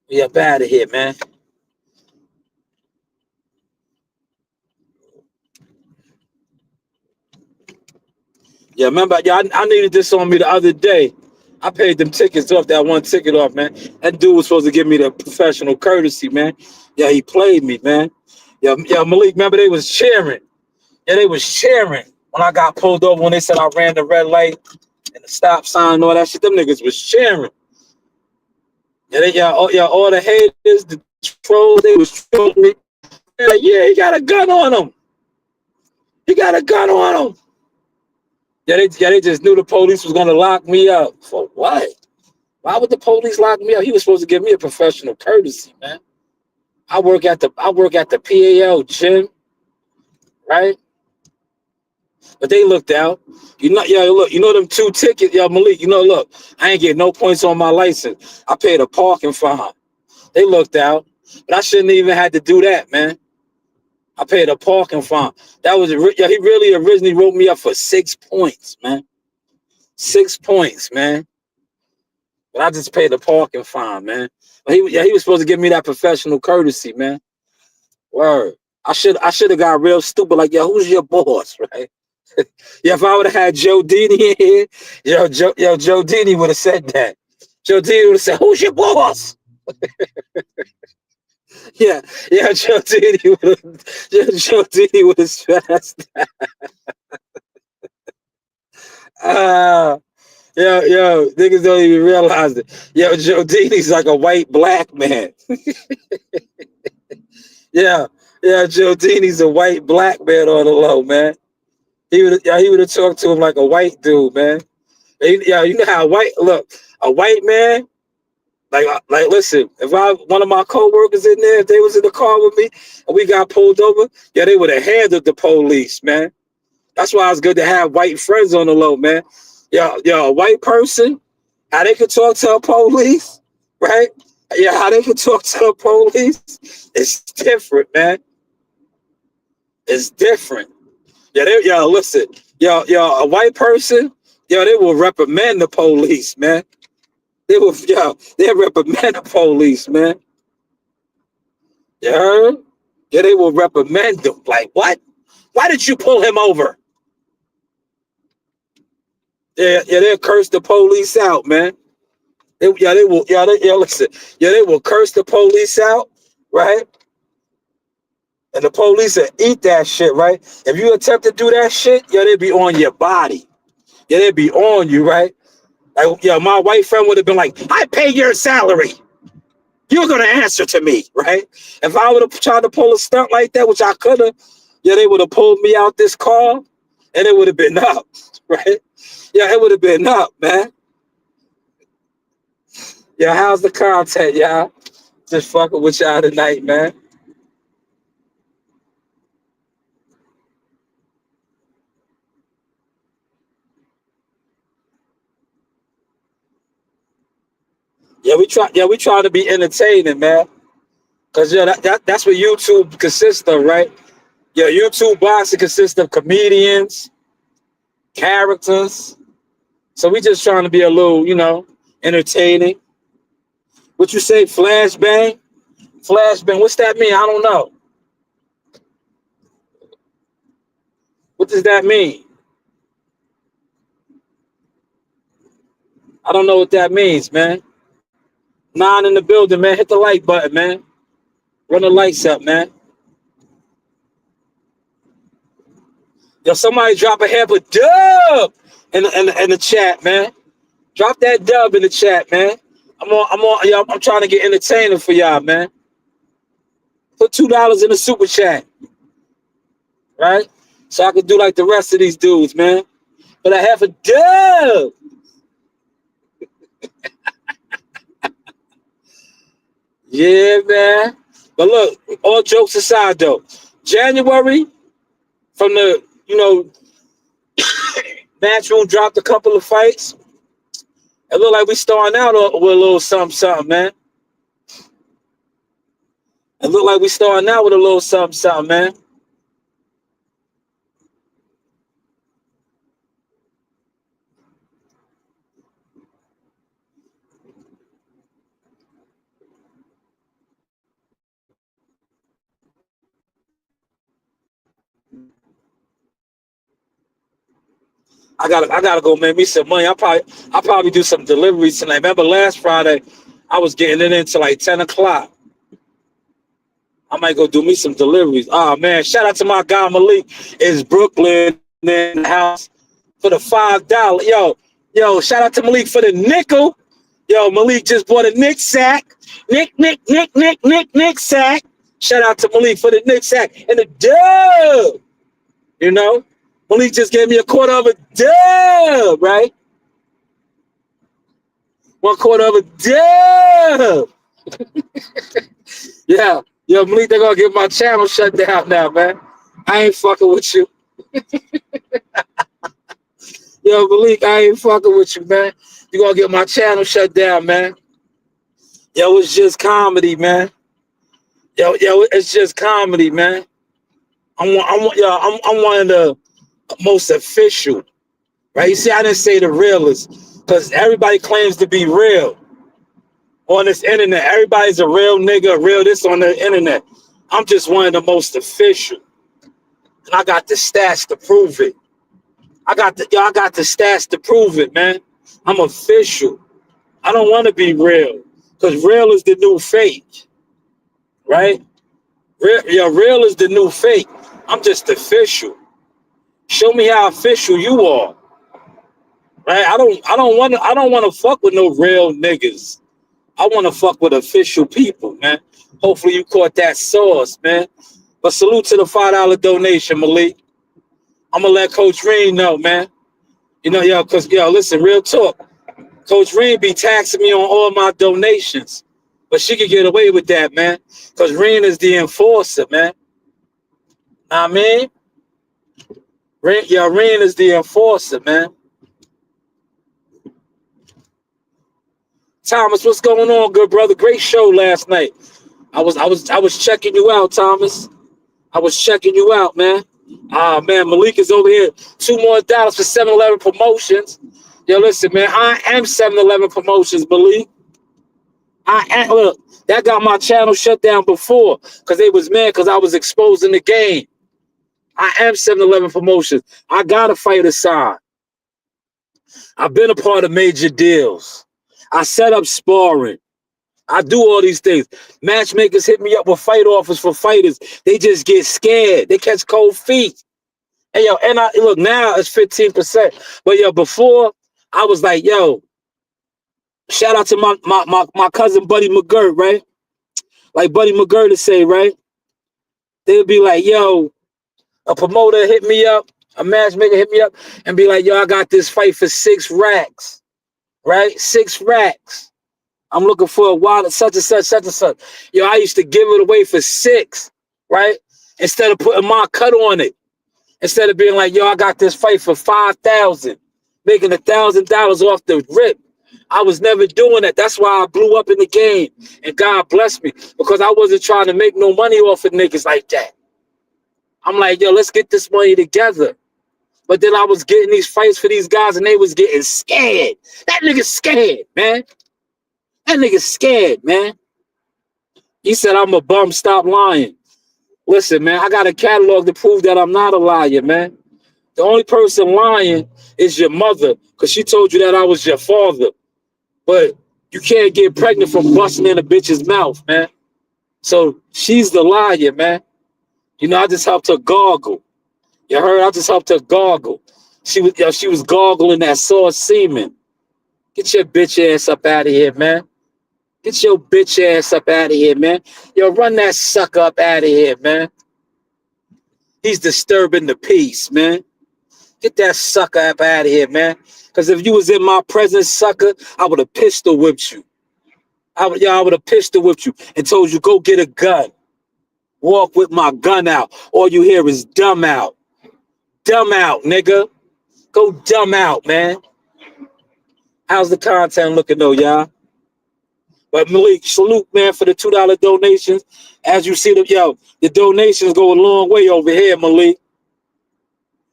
Yeah, I'm out of here, man. Yeah, remember, yeah, I needed this on me the other day. I paid them tickets off, that one ticket off, man. That dude was supposed to give me the professional courtesy, man. Yeah, he played me, man. Yeah, Malik, remember they was cheering. Yeah, they was cheering when I got pulled over when they said I ran the red light and the stop sign and all that shit. Them niggas was cheering. All the haters, the trolls, they was trolling me. They're like, yeah, he got a gun on him. He got a gun on him. They just knew the police was gonna lock me up. For what? Why would the police lock me up? He was supposed to give me a professional courtesy, man. I work at the PAL gym, right? But they looked out. Look, you know them 2 tickets, Malik, look, I ain't getting no points on my license. I paid a parking fine. They looked out, but I shouldn't even had to do that, man. I paid a parking fine. He really originally wrote me up for 6 points, man. 6 points, man. But I just paid the parking fine, man. But he was supposed to give me that professional courtesy, man. Word. I should have got real stupid, like, who's your boss, right? If I would have had Joe Dini in here, Joe Dini would have said that. Joe Dini would have said, who's your boss? Yeah, Joe Dini would have stressed. Niggas don't even realize it. Joe Dini's like a white black man. Yeah, yeah. Joe Dini's a white black man on the low, man. He would have talked to him like a white dude, man. Yeah, you know how a white man, listen, if one of my coworkers in there, if they was in the car with me and we got pulled over, yeah, they would have handled the police, man. That's why it's good to have white friends on the low, man. Yeah, a white person, how they could talk to a police, right? Yeah, how they could talk to a police, it's different, man. It's different. Listen, a white person, they will reprimand the police, man. They reprimand the police, man. You heard? Yeah, they will reprimand them. Like, what? Why did you pull him over? They'll curse the police out, man. Listen. Yeah, they will curse the police out, right? And the police will eat that shit, right? If you attempt to do that shit, they be on your body. Yeah, they be on you, right? Like, my white friend would have been like, I pay your salary. You're going to answer to me, right? If I would have tried to pull a stunt like that, which I could have, they would have pulled me out this car and it would have been up, right? Yeah, it would have been up, man. Yeah, how's the content, y'all? Just fucking with y'all tonight, man. We try to be entertaining, man. Cause that's what YouTube consists of, right? Yeah, YouTube boxing consists of comedians, characters. So we just trying to be a little, entertaining. What you say, flashbang? Flashbang, what's that mean? I don't know. What does that mean? I don't know what that means, man. 9 in the building, man. Hit the like button, man. Run the lights up, man. Yo, somebody drop a half a dub in the chat, man. Drop that dub in the chat, man. I'm trying to get entertaining for y'all, man. Put $2 in the super chat, right? So I can do like the rest of these dudes, man. But I have a dub. Yeah, man. But look, all jokes aside, though, January from the match room dropped a couple of fights. It looked like we starting out with a little something, man. It looked like we starting out with a little something, man. I gotta go make me some money. I'll probably do some deliveries tonight. Remember last Friday, I was getting it into like 10 o'clock. I might go do me some deliveries. Oh man, shout out to my guy Malik. It's Brooklyn in the house for the $5. Shout out to Malik for the nickel. Yo, Malik just bought a Nick sack. Nick sack. Shout out to Malik for the Nick sack and the dub. Malik just gave me a quarter of a dub, right? 1/4 of a dub. Yeah. Yo, Malik, they're gonna get my channel shut down now, man. I ain't fucking with you. Yo, Malik, I ain't fucking with you, man. You gonna get my channel shut down, man. Yo, it's just comedy, man. Yo, it's just comedy, man. I'm one of the most official, right? You see, I didn't say the realest, because everybody claims to be real on this internet. Everybody's a real nigga, real this on the internet. I'm just one of the most official. And I got the stats to prove it. I got the stats to prove it, man. I'm official. I don't want to be real, because real is the new fake, right? Real is the new fake. I'm just official. Show me how official you are, right? I don't want to fuck with no real niggas. I want to fuck with official people, man. Hopefully you caught that sauce, man. But salute to the $5 donation, Malik. I'm gonna let Coach Reen know, man. You know, yo, cause yo, listen, real talk. Coach Reen be taxing me on all my donations, but she could get away with that, man. Cause Reen is the enforcer, man. I mean, Reen is the enforcer, man. Thomas, what's going on, good brother? Great show last night. I was checking you out, Thomas. I was checking you out, man. Ah, man, Malik is over here. $2 more for 7-Eleven promotions. Yo, listen, man, I am 7-Eleven promotions, Malik. I am, look, that got my channel shut down before because they was mad because I was exposing the game. I am 7-Eleven promotions. I got a fighter sign. I've been a part of major deals. I set up sparring. I do all these things. Matchmakers hit me up with fight offers for fighters. They just get scared. They catch cold feet. And yo, and I look now it's 15%. But yo, before I was like, yo, shout out to my cousin Buddy McGirt, right? Like Buddy McGirt to say, right? They would be like, yo, a promoter hit me up, a matchmaker hit me up, and be like, yo, I got this fight for 6 racks, right? 6 racks. I'm looking for a wallet, such and such, such and such. Yo, I used to give it away for 6, right? Instead of putting my cut on it. Instead of being like, yo, I got this fight for 5,000, making $1,000 off the rip. I was never doing that. That's why I blew up in the game. And God bless me. Because I wasn't trying to make no money off of niggas like that. I'm like, yo, let's get this money together. But then I was getting these fights for these guys and they was getting scared. That nigga's scared, man. That nigga's scared, man. He said, I'm a bum, stop lying. Listen, man, I got a catalog to prove that I'm not a liar, man. The only person lying is your mother because she told you that I was your father. But you can't get pregnant from busting in a bitch's mouth, man. So she's the liar, man. You know, I just helped her gargle. You heard? I just helped her gargle. She was gargling that sauce semen. Get your bitch ass up out of here, man. Get your bitch ass up out of here, man. Yo, run that sucker up out of here, man. He's disturbing the peace, man. Get that sucker up out of here, man. Because if you was in my presence, sucker, I would have pistol whipped you. I would have pistol whipped you and told you, go get a gun. Walk with my gun out. All you hear is dumb out. Dumb out, nigga. Go dumb out, man. How's the content looking, though, y'all? But Malik, salute, man, for the $2 donations. As you see, the donations go a long way over here, Malik.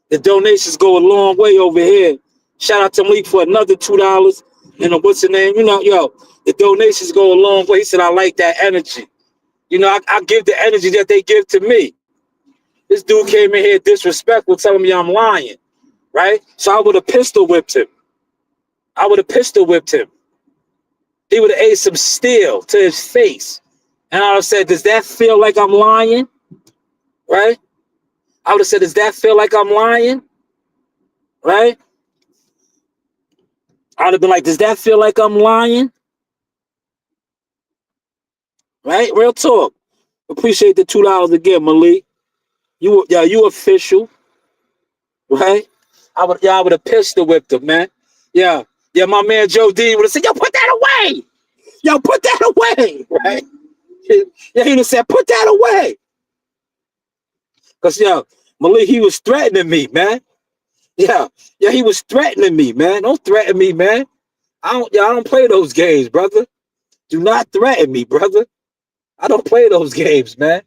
The donations go a long way over here. Shout out to Malik for another $2. And what's the name? You know, yo, the donations go a long way. He said, I like that energy. You know, I give the energy that they give to me. This dude came in here disrespectful, telling me I'm lying, right? So I would have pistol whipped him. I would have pistol whipped him. He would have ate some steel to his face. And I would have said, does that feel like I'm lying? Right? I would have said, does that feel like I'm lying? Right? I would have been like, does that feel like I'm lying? Right? Real talk. Appreciate the $2 again, Malik. You official. Right? I would have pistol whipped him, man. Yeah, my man Joe D would have said, yo, put that away. Yo, put that away. Right? Yeah, he would have said, put that away. Because, Malik, he was threatening me, man. Yeah, he was threatening me, man. Don't threaten me, man. I don't play those games, brother. Do not threaten me, brother. I don't play those games, man.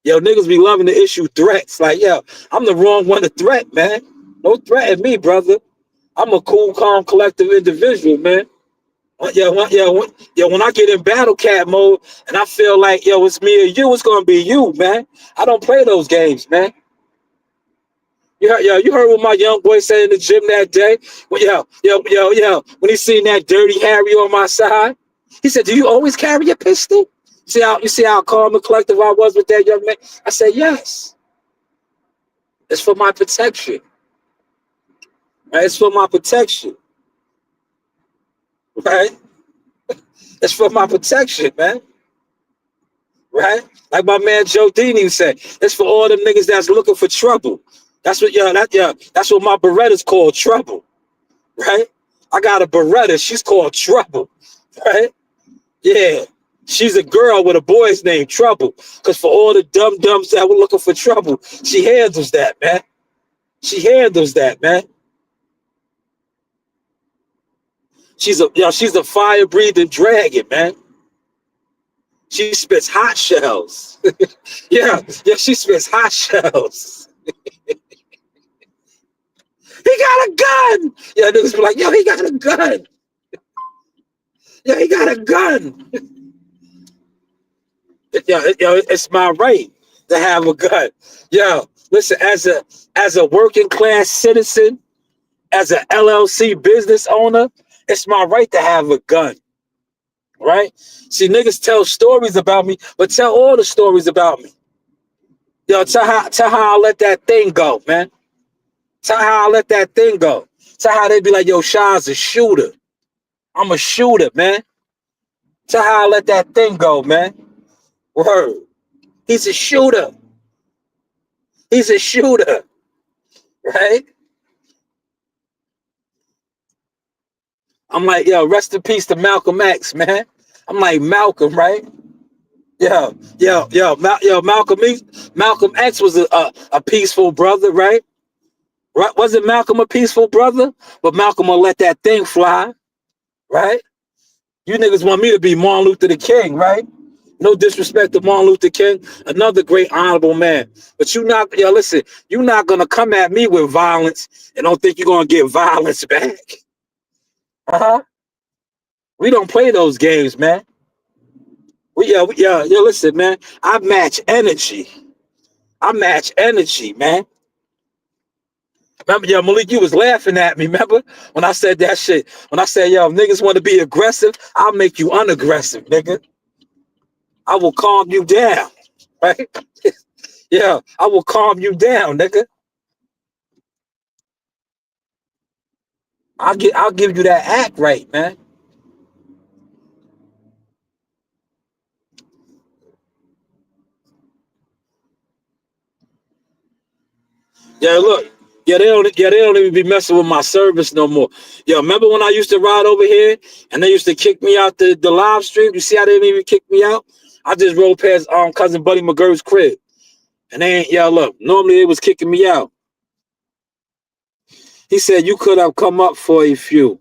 Yo, niggas be loving to issue threats. Like, yo, I'm the wrong one to threat, man. Don't threaten me, brother. I'm a cool, calm, collective individual, man. When I get in battle cat mode and I feel like, yo, it's me or you, it's gonna be you, man. I don't play those games, man. You heard what my young boy said in the gym that day? Well, when he seen that dirty Harry on my side, he said, do you always carry a pistol? You see how calm and collective I was with that young man? I said, yes. It's for my protection. Right? It's for my protection. Right? It's for my protection, man. right? Like my man Joe Dini said, it's for all them niggas that's looking for trouble. That's what that's what my Beretta's called, trouble, right? I got a Beretta, she's called Trouble, right? Yeah. She's a girl with a boy's name, Trouble. Because for all the dum-dums that were looking for trouble, she handles that, man. She handles that, man. She's a fire-breathing dragon, man. She spits hot shells. yeah, she spits hot shells. He got a gun. Yeah, niggas be like, yo, he got a gun. Yeah, he got a gun. It's my right to have a gun. Yo, listen, as a working class citizen, as an LLC business owner, it's my right to have a gun. Right? See, niggas tell stories about me, but tell all the stories about me. Yo, tell how I let that thing go, man. Tell how I let that thing go. Tell how they be like, yo, Shaw's a shooter. I'm a shooter, man. Tell how I let that thing go, man. Word. He's a shooter. He's a shooter. Right? I'm like, yo, rest in peace to Malcolm X, man. I'm like, Malcolm, right? Malcolm X was a peaceful brother, right? Right? Wasn't Malcolm a peaceful brother? But Malcolm will let that thing fly, right? You niggas want me to be Martin Luther the King, right? No disrespect to Martin Luther King, another great honorable man. But listen, you're not gonna come at me with violence and don't think you're gonna get violence back. Uh-huh. We don't play those games, man. Listen, man. I match energy. Man. Remember, Malik, you was laughing at me, remember? When I said that shit. When I said, yo, if niggas want to be aggressive, I'll make you unaggressive, nigga. I will calm you down, right? Yeah, I will calm you down, nigga. I'll give you that act right, man. Yeah, look. They don't even be messing with my service no more. Yo, remember when I used to ride over here and they used to kick me out the live stream? You see how they didn't even kick me out? I just rode past cousin Buddy McGurk's crib. And they ain't, look, normally they was kicking me out. He said you could have come up for a few.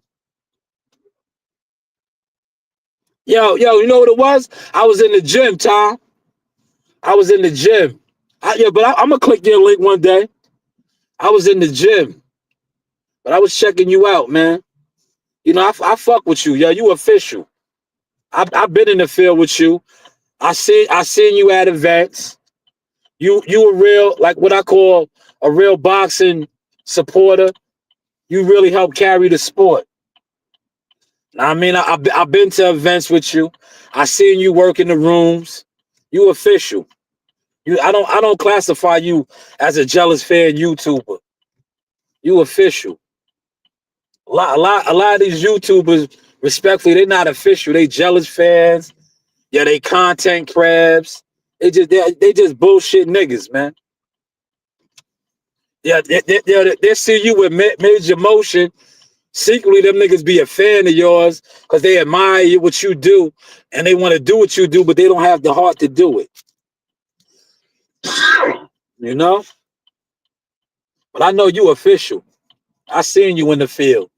Yo, you know what it was? I was in the gym, Tom. I was in the gym. I'm gonna click your link one day. I was in the gym, but I was checking you out, man. You know, I fuck with you, yo. You official. I've been in the field with you. I seen you at events. You a real, like what I call a real boxing supporter. You really help carry the sport. I mean, I've been to events with you. I seen you work in the rooms. You official. I don't classify you as a jealous fan YouTuber. You official. A lot of these YouTubers, respectfully, they're not official. They jealous fans. Yeah, they content crabs. They just bullshit niggas, man. Yeah, they see you with major motion. Secretly, them niggas be a fan of yours because they admire you, what you do, and they want to do what you do, but they don't have the heart to do it. You know? But I know you official. I seen you in the field.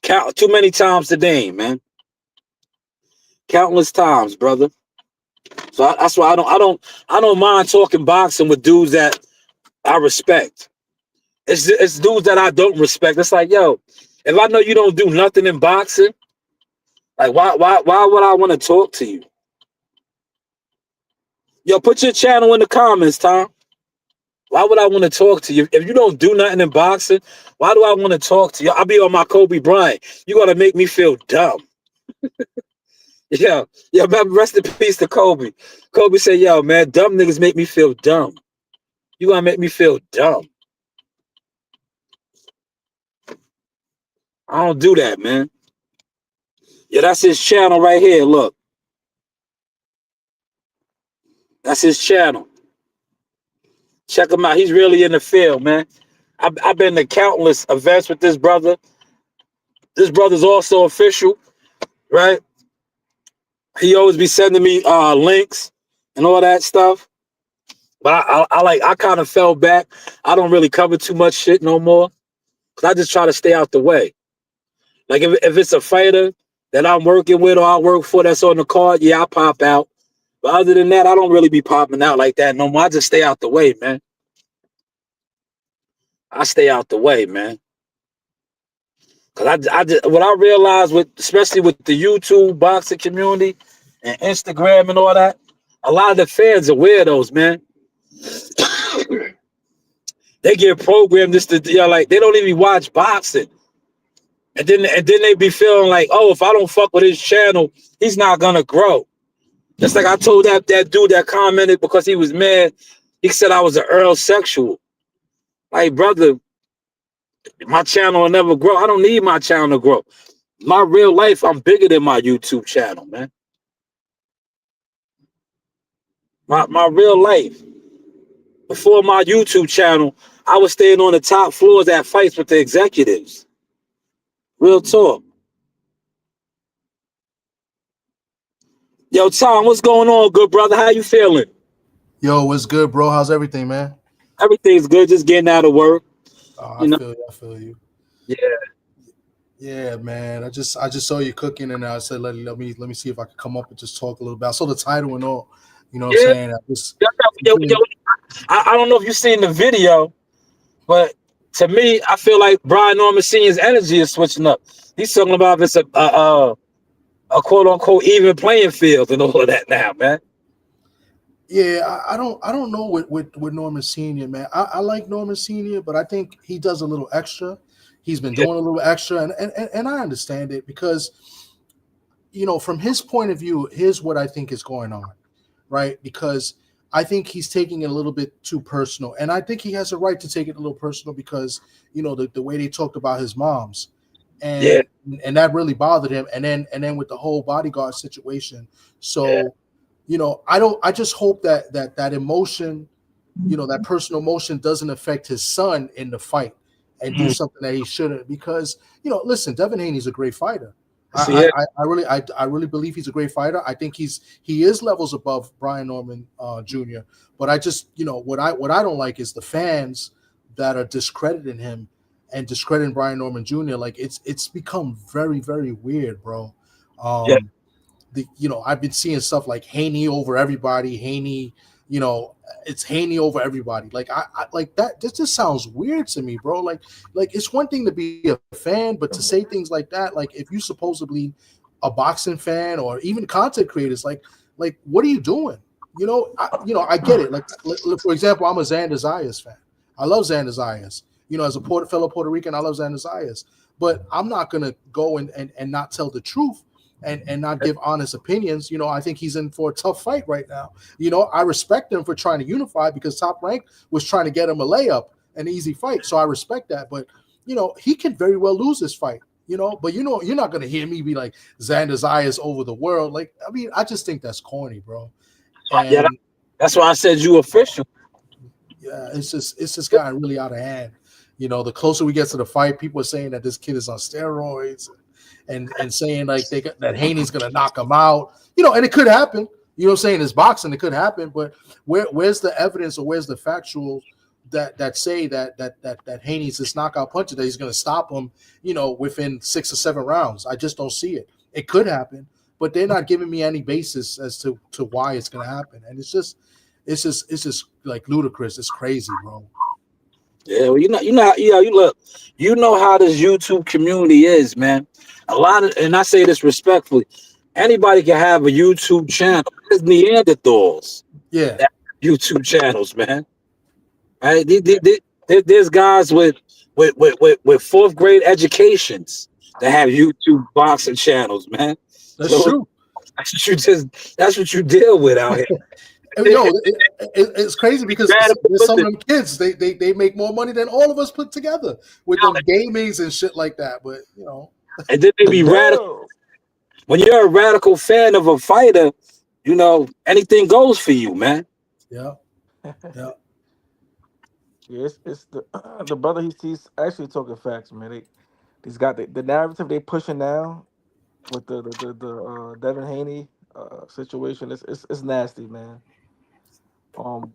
Count too many times today, man. Countless times, brother. So that's why I don't mind talking boxing with dudes that I respect. It's dudes that I don't respect. It's like, yo, if I know you don't do nothing in boxing, like why would I want to talk to you? Yo, put your channel in the comments, Tom. Why would I want to talk to you? If you don't do nothing in boxing, why do I want to talk to you? I'll be on my Kobe Bryant. You gotta make me feel dumb. Yeah, rest in peace to Kobe. Kobe said, yo, man, dumb niggas make me feel dumb. You gonna make me feel dumb. I don't do that, man. Yeah, that's his channel right here. Look. That's his channel. Check him out. He's really in the field, man. I've been to countless events with this brother. This brother's also official, right? He always be sending me links and all that stuff. But I kind of fell back. I don't really cover too much shit no more. Cause I just try to stay out the way. Like if it's a fighter that I'm working with or I work for that's on the card, yeah, I pop out. But other than that, I don't really be popping out like that no more. I just stay out the way, man. I stay out the way, man. Cause I just what I realized with especially with the YouTube boxing community and Instagram and all that, a lot of the fans are weirdos, man. They get programmed just to like they don't even watch boxing. And then they be feeling like, oh, if I don't fuck with his channel, he's not gonna grow. Just like I told that dude that commented because he was mad. He said I was an Earl sexual. Like, brother, my channel will never grow. I don't need my channel to grow. My real life, I'm bigger than my YouTube channel, man. My real life. Before my YouTube channel, I was staying on the top floors at fights with the executives. Real talk. Yo, Tom, what's going on, good brother? How you feeling? Yo, what's good, bro? How's everything, man? Everything's good. Just getting out of work. I feel you. I feel you. Yeah. Yeah, man. I just saw you cooking, and I said, let me see if I could come up and just talk a little bit. I saw the title and all. You know what I'm saying? I don't know if you've seen the video, but to me, I feel like Brian Norman Sr.'s energy is switching up. He's talking about if it's a quote unquote even playing field and all of that now, man. Yeah, I don't know with Norman Sr., man. I like Norman Sr., but I think he does a little extra. He's been doing a little extra, and I understand it because, you know, from his point of view, here's what I think is going on, right? Because I think he's taking it a little bit too personal, and I think he has a right to take it a little personal because, you know, the way they talked about his moms, and that really bothered him, and then with the whole bodyguard situation, so. You know, I just hope that emotion, you know, that personal emotion doesn't affect his son in the fight and do something that he shouldn't, because, you know, listen, Devin Haney's a great fighter. I really believe he's a great fighter. I think he is levels above Brian Norman Jr. But I just, you know, what I don't like is the fans that are discrediting him and discrediting Brian Norman Jr. Like it's become very, very weird, bro. You know, I've been seeing stuff like Haney over everybody. Haney, you know, it's Haney over everybody. Like I like that. This just sounds weird to me, bro. Like it's one thing to be a fan, but to say things like that, like if you supposedly a boxing fan or even content creators, like what are you doing? You know, I get it. Like for example, I'm a Xander Zayas fan. I love Xander Zayas. You know, as a fellow Puerto Rican, I love Xander Zayas. But I'm not gonna go and not tell the truth. And not give honest opinions. You know, I think he's in for a tough fight right now. You know, I respect him for trying to unify because Top Rank was trying to get him a layup, an easy fight. So I respect that. But, you know, he can very well lose this fight, you know. But, you know, you're not going to hear me be like Xander Zayas over the world. Like, I mean, I just think that's corny, bro. And, that's why I said you official. Yeah, it's just gotten really out of hand. You know, the closer we get to the fight, people are saying that this kid is on steroids. And saying like that Haney's gonna knock him out, you know, and it could happen. You know what I'm saying? It's boxing, it could happen, but where's the evidence or where's the factual that say that Haney's this knockout puncher that he's gonna stop him, you know, within 6 or 7 rounds? I just don't see it. It could happen, but they're not giving me any basis as to why it's gonna happen, and it's just like ludicrous. It's crazy, bro. Yeah, well, you know how this YouTube community is, man. A lot of, and I say this respectfully, anybody can have a YouTube channel. There's Neanderthals. Yeah. YouTube channels, man. Right? There's guys with 4th grade educations that have YouTube boxing channels, man. That's true. That's what you deal with out here. No, it's crazy because some of them kids they make more money than all of us put together with them gamings and shit like that. But you know, and then they be radical. When you're a radical fan of a fighter, you know anything goes for you, man. Yeah. Yeah. Yeah, it's the the brother he's actually talking facts, man. He's got the narrative they pushing now with the Devin Haney situation. It's nasty, man. Um,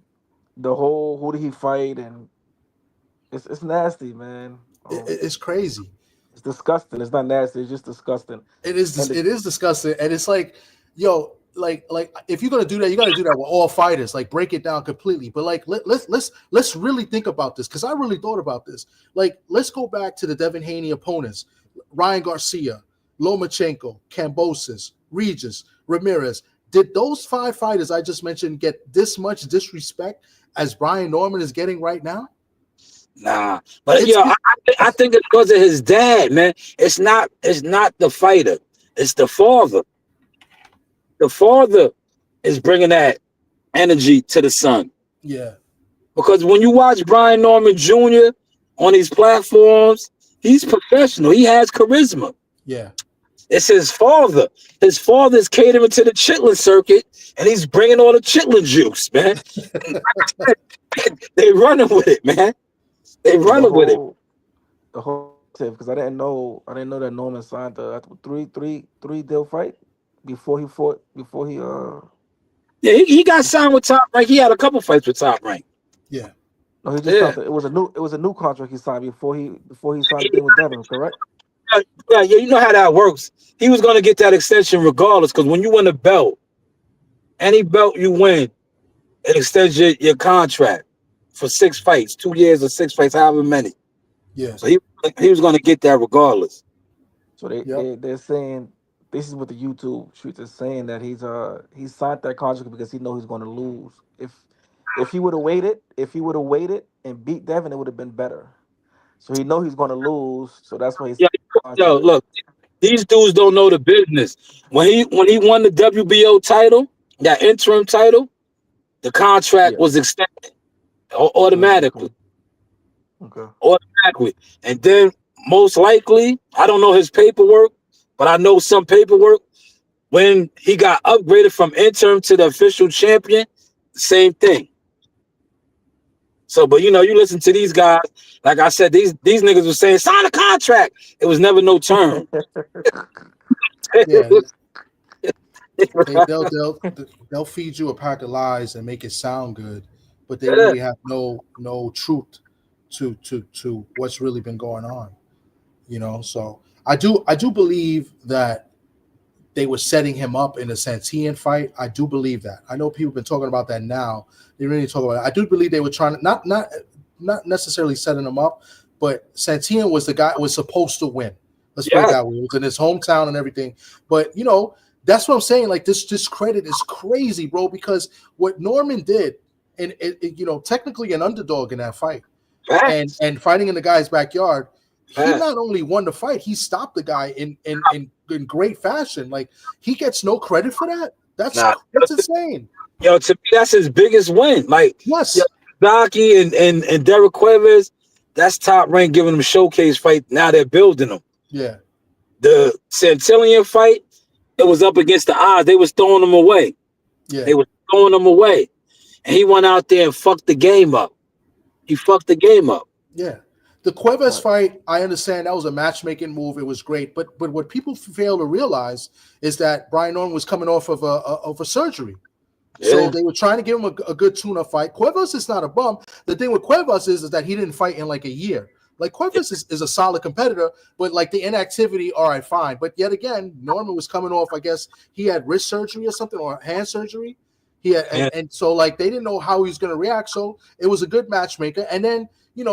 the whole who did he fight and it's nasty, man. It's crazy. It's disgusting. It's not nasty. It's just disgusting. It is. And the, It is disgusting, and it's like, yo, like if you're gonna do that, you got to do that with all fighters. Like break it down completely. But like let's really think about this because I really thought about this. Like let's go back to the Devin Haney opponents: Ryan Garcia, Lomachenko, Kambosos, Regis, Ramirez. Did those 5 fighters I just mentioned get this much disrespect as Brian Norman is getting right now? Nah, but It's, I think it's because of his dad, man. It's not the fighter. It's the father. The father is bringing that energy to the son. yeah, Because when you watch Brian Norman Jr. on these platforms, he's professional. He has charisma. yeah. It's his father. His father's catering to the chitlin circuit, and he's bringing all the chitlin juice, man. They running with it, man. They running with it. the whole tip because I didn't know that Norman signed the three deal fight before he Yeah, he got signed with Top Rank. He had a couple fights with Top Rank. Yeah. no he just signed it was a new contract he signed before he signed the thing with Devin, correct? Yeah, you know how that works. He was going to get that extension regardless because when you win a belt, any belt you win, it extends your contract for 6 fights, 2 years or 6 fights, however many. Yeah. So he was going to get that regardless. So Yep. they're saying this is what the YouTube streets is saying that he signed that contract because he know he's going to lose. If he would have waited and beat Devin, it would have been better. So he know he's going to lose, so that's why he's Yeah, yo, look, these dudes don't know the business. When he won the WBO title, that interim title, the contract yeah. was extended Mm, automatically. okay. Automatically. And then most likely, I don't know his paperwork, but I know some paperwork. When he got upgraded from interim to the official champion, same thing. So, but you listen to these guys, like I said, these niggas were saying, sign a contract. It was never no term. Yeah. They'll feed you a pack of lies and make it sound good, but they Yeah. really have no truth to what's really been going on. So I do believe that they were setting him up in a Santian fight. I do believe that. I know people have been talking about that now. They really talk about it. I do believe they were trying to not necessarily setting him up, but Santian was the guy was supposed to win. Let's put it that way. It was in his hometown and everything. But that's what I'm saying. Like this credit is crazy, bro. Because what Norman did, and technically an underdog in that fight, and fighting in the guy's backyard, he not only won the fight, he stopped the guy in great fashion. Like he gets no credit for that. That's insane. Yo, to me, that's his biggest win. Like, Yes. Docky and Derek Cuevas, that's Top Rank giving them showcase fight. Now they're building them. Yeah. The Santillan fight, it was up against the odds. They was throwing them away. Yeah. They were throwing them away. And he went out there and fucked the game up. He fucked the game up. Yeah. The Cuevas fight, I understand that was a matchmaking move. It was great. But what people fail to realize is that Brian Norman was coming off of a surgery. Yeah. So they were trying to give him a good tune-up fight. Cuevas is not a bum. The thing with Cuevas is that he didn't fight in like a year. Like Cuevas is a solid competitor, but like the inactivity, all right, fine. But yet again, Norman was coming off, I guess he had wrist surgery or something or hand surgery. He had, and so like they didn't know how he was going to react. So it was a good matchmaker. And then,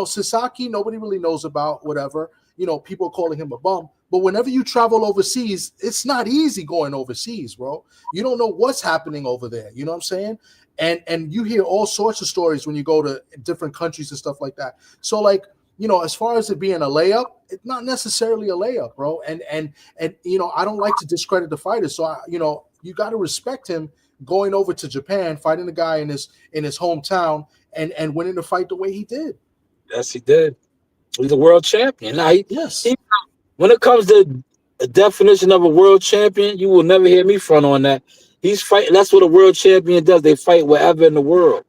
Sasaki, nobody really knows about whatever. People are calling him a bum. But whenever you travel overseas, it's not easy going overseas, bro. You don't know what's happening over there. You know what I'm saying? And you hear all sorts of stories when you go to different countries and stuff like that. So like, as far as it being a layup, it's not necessarily a layup, bro. And I don't like to discredit the fighter. So you got to respect him going over to Japan, fighting the guy in his hometown, and winning the fight the way he did. Yes, he did. He's a world champion. Now, yes. When it comes to the definition of a world champion, you will never hear me front on that. He's fighting. That's what a world champion does. They fight wherever in the world.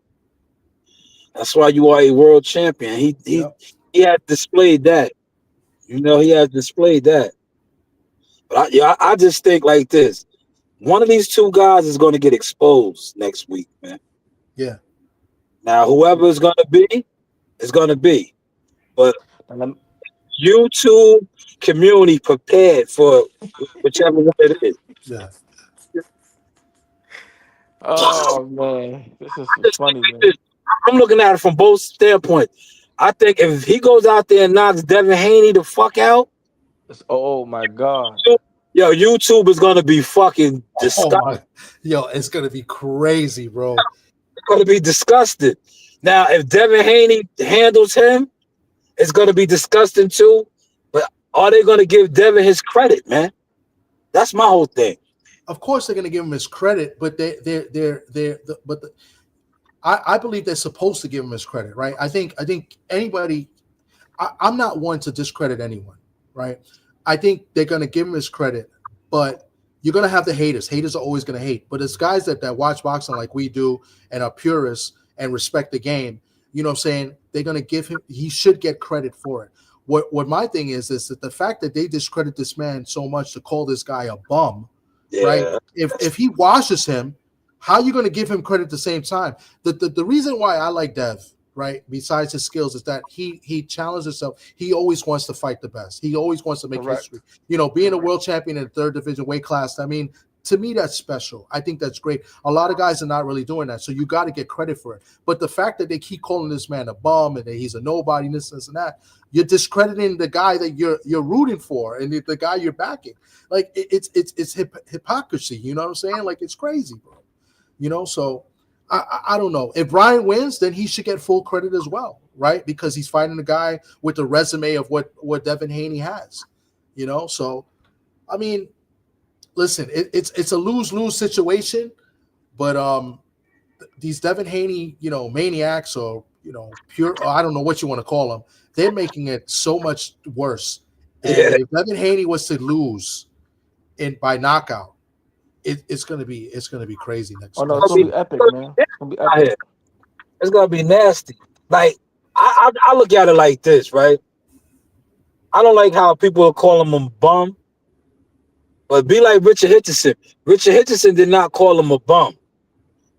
That's why you are a world champion. Yep. He has displayed that. He has displayed that. But I just think like this. One of these two guys is going to get exposed next week, man. Yeah. Now, whoever is going to be, is going to be. But And lem- YouTube community prepared for whichever one it is. Yeah. oh man, this is Just think funny, like man. this. I'm looking at it from both standpoints. I think if he goes out there and knocks Devin Haney the fuck out, Oh my god. yo, YouTube is gonna be fucking Oh disgusted. my, yo, it's gonna be crazy, bro. It's gonna be disgusted. Now, if Devin Haney handles him, it's gonna be disgusting too. But are they gonna give Devin his credit, man? That's my whole thing. Of course, they're gonna give him his credit, but I believe they're supposed to give him his credit, right? I think anybody. I'm not one to discredit anyone, right? I think they're gonna give him his credit, but you're gonna have the haters. Haters are always gonna hate, but it's guys that watch boxing like we do and are purists and respect the game. You know what I'm saying? They're gonna give him. He should get credit for it. What my thing is that the fact that they discredit this man so much to call this guy a bum, right? Yeah, If he washes him, how are you going to give him credit at the same time? The reason why I like Dev, right, besides his skills, is that he challenged himself. He always wants to fight the best. He always wants to make Correct. history. Being a world champion in the third division weight class, I mean, to me, that's special. I think that's great. A lot of guys are not really doing that, so you got to get credit for it. But the fact that they keep calling this man a bum and that he's a nobody, and this and that, you're discrediting the guy that you're rooting for and the guy you're backing. Like it's hypocrisy. You know what I'm saying? Like it's crazy, bro. So I don't know. If Brian wins, then he should get full credit as well, right? Because he's fighting a guy with the resume of what Devin Haney has. So I mean, listen, it's a lose-lose situation, but these Devin Haney, maniacs or pure, or I don't know what you want to call them, they're making it so much worse. And yeah. if Devin Haney was to lose by knockout, it's gonna be crazy Oh next no, it's next Gonna gonna week. be epic, man. It's gonna be out epic. here. It's gonna be nasty. Like I look at it like this, right? I don't like how people are calling him a bum, but be like Richard Hitchison. Richard Hitchison did not call him a bum.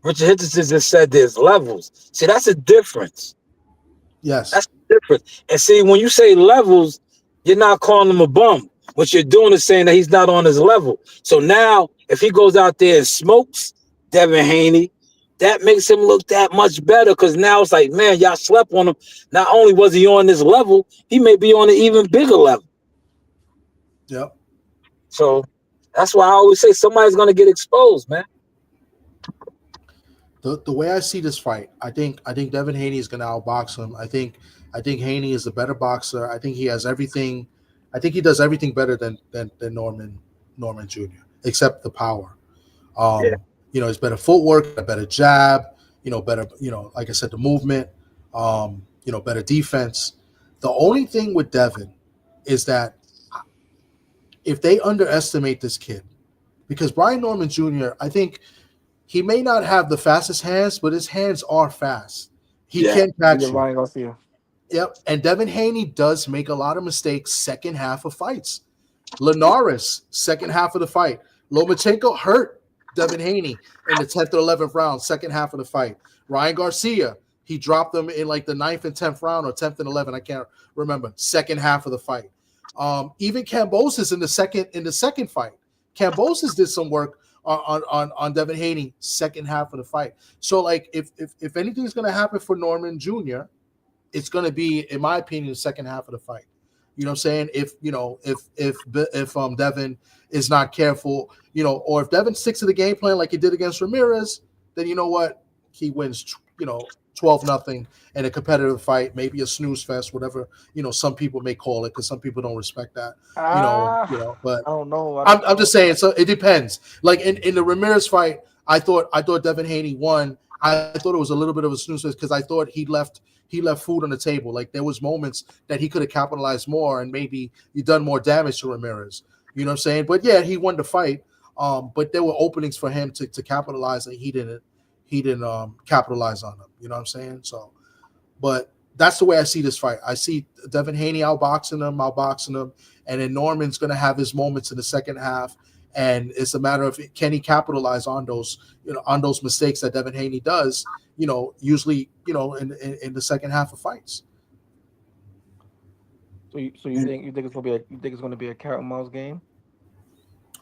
Richard Hitchison just said there's levels. See, that's a difference. Yes. That's different. And see, when you say levels, you're not calling him a bum. What you're doing is saying that he's not on his level. So now, if he goes out there and smokes Devin Haney, that makes him look that much better because now it's like, man, y'all slept on him. Not only was he on this level, he may be on an even bigger level. Yep. So that's why I always say somebody's going to get exposed, man. The way I see this fight, I think Devin Haney is going to outbox him. I think Haney is a better boxer. I think he has everything. I think he does everything better than Norman Jr. except the power. Yeah. He's better footwork, a better jab. Better. Like I said, the movement. Better defense. The only thing with Devin is that if they underestimate this kid, because Brian Norman Jr., I think he may not have the fastest hands, but his hands are fast. He can catch Yeah, you. Ryan Garcia. Yep. And Devin Haney does make a lot of mistakes second half of fights. Linares, second half of the fight. Lomachenko hurt Devin Haney in the 10th or 11th round, second half of the fight. Ryan Garcia, he dropped them in like the 9th and 10th round or 10th and 11th. I can't remember. Second half of the fight. Even Cambosis in the second fight. Cambosis did some work on Devin Haney second half of the fight. So like if anything's going to happen for Norman Jr., it's going to be, in my opinion, the second half of the fight. You know what I'm saying? If Devin is not careful, or if Devin sticks to the game plan like he did against Ramirez, then you know what? He wins, 12-0 in a competitive fight, maybe a snooze fest, whatever, some people may call it, because some people don't respect that, but I don't know. I'm just saying, so it depends. Like in the Ramirez fight, I thought Devin Haney won. I thought it was a little bit of a snooze fest because I thought he left food on the table. Like there was moments that he could have capitalized more and maybe he done more damage to Ramirez. You know what I'm saying? But yeah, he won the fight. But there were openings for him to capitalize, and he didn't capitalize on them. You know what I'm saying? So But that's the way I see this fight. I see Devin Haney outboxing him, and then Norman's going to have his moments in the second half, and it's a matter of can he capitalize on those, on those mistakes that Devin Haney does, usually, in the second half of fights. So you think it's gonna be a cat and mouse game?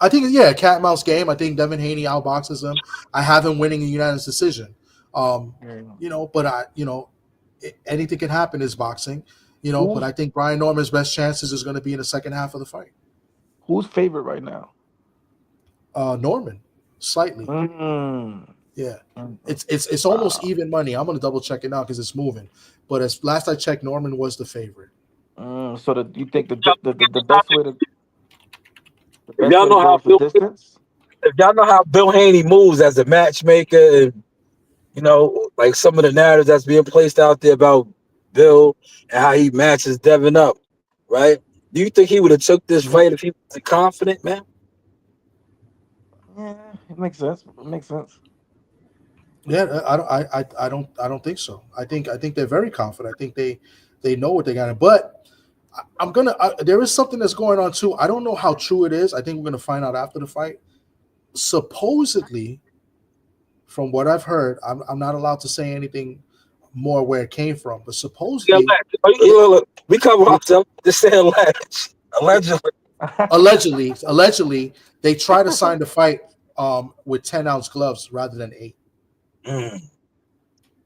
I think, yeah, cat and mouse game. I think Devin Haney outboxes him. I have him winning a unanimous decision. But anything can happen is boxing, but I think Brian Norman's best chances is going to be in the second half of the fight. Who's favorite right now? Norman, slightly. Yeah, it's almost even money. I'm going to double check it now because it's moving. But as last I checked, Norman was the favorite. So you think the best way to if y'all know how Bill Haney moves as a matchmaker, and like some of the narratives that's being placed out there about Bill and how he matches Devin up, right? Do you think he would have took this fight if he was confident, man? Yeah, it makes sense. Yeah, I don't think so. I think they're very confident. I think they know what they got. But there is something that's going on too. I don't know how true it is. I think we're gonna find out after the fight. Supposedly, from what I've heard, I'm not allowed to say anything more where it came from, but supposedly, we cover ourselves. Just say allegedly, they try to sign the fight with 10-ounce gloves rather than 8.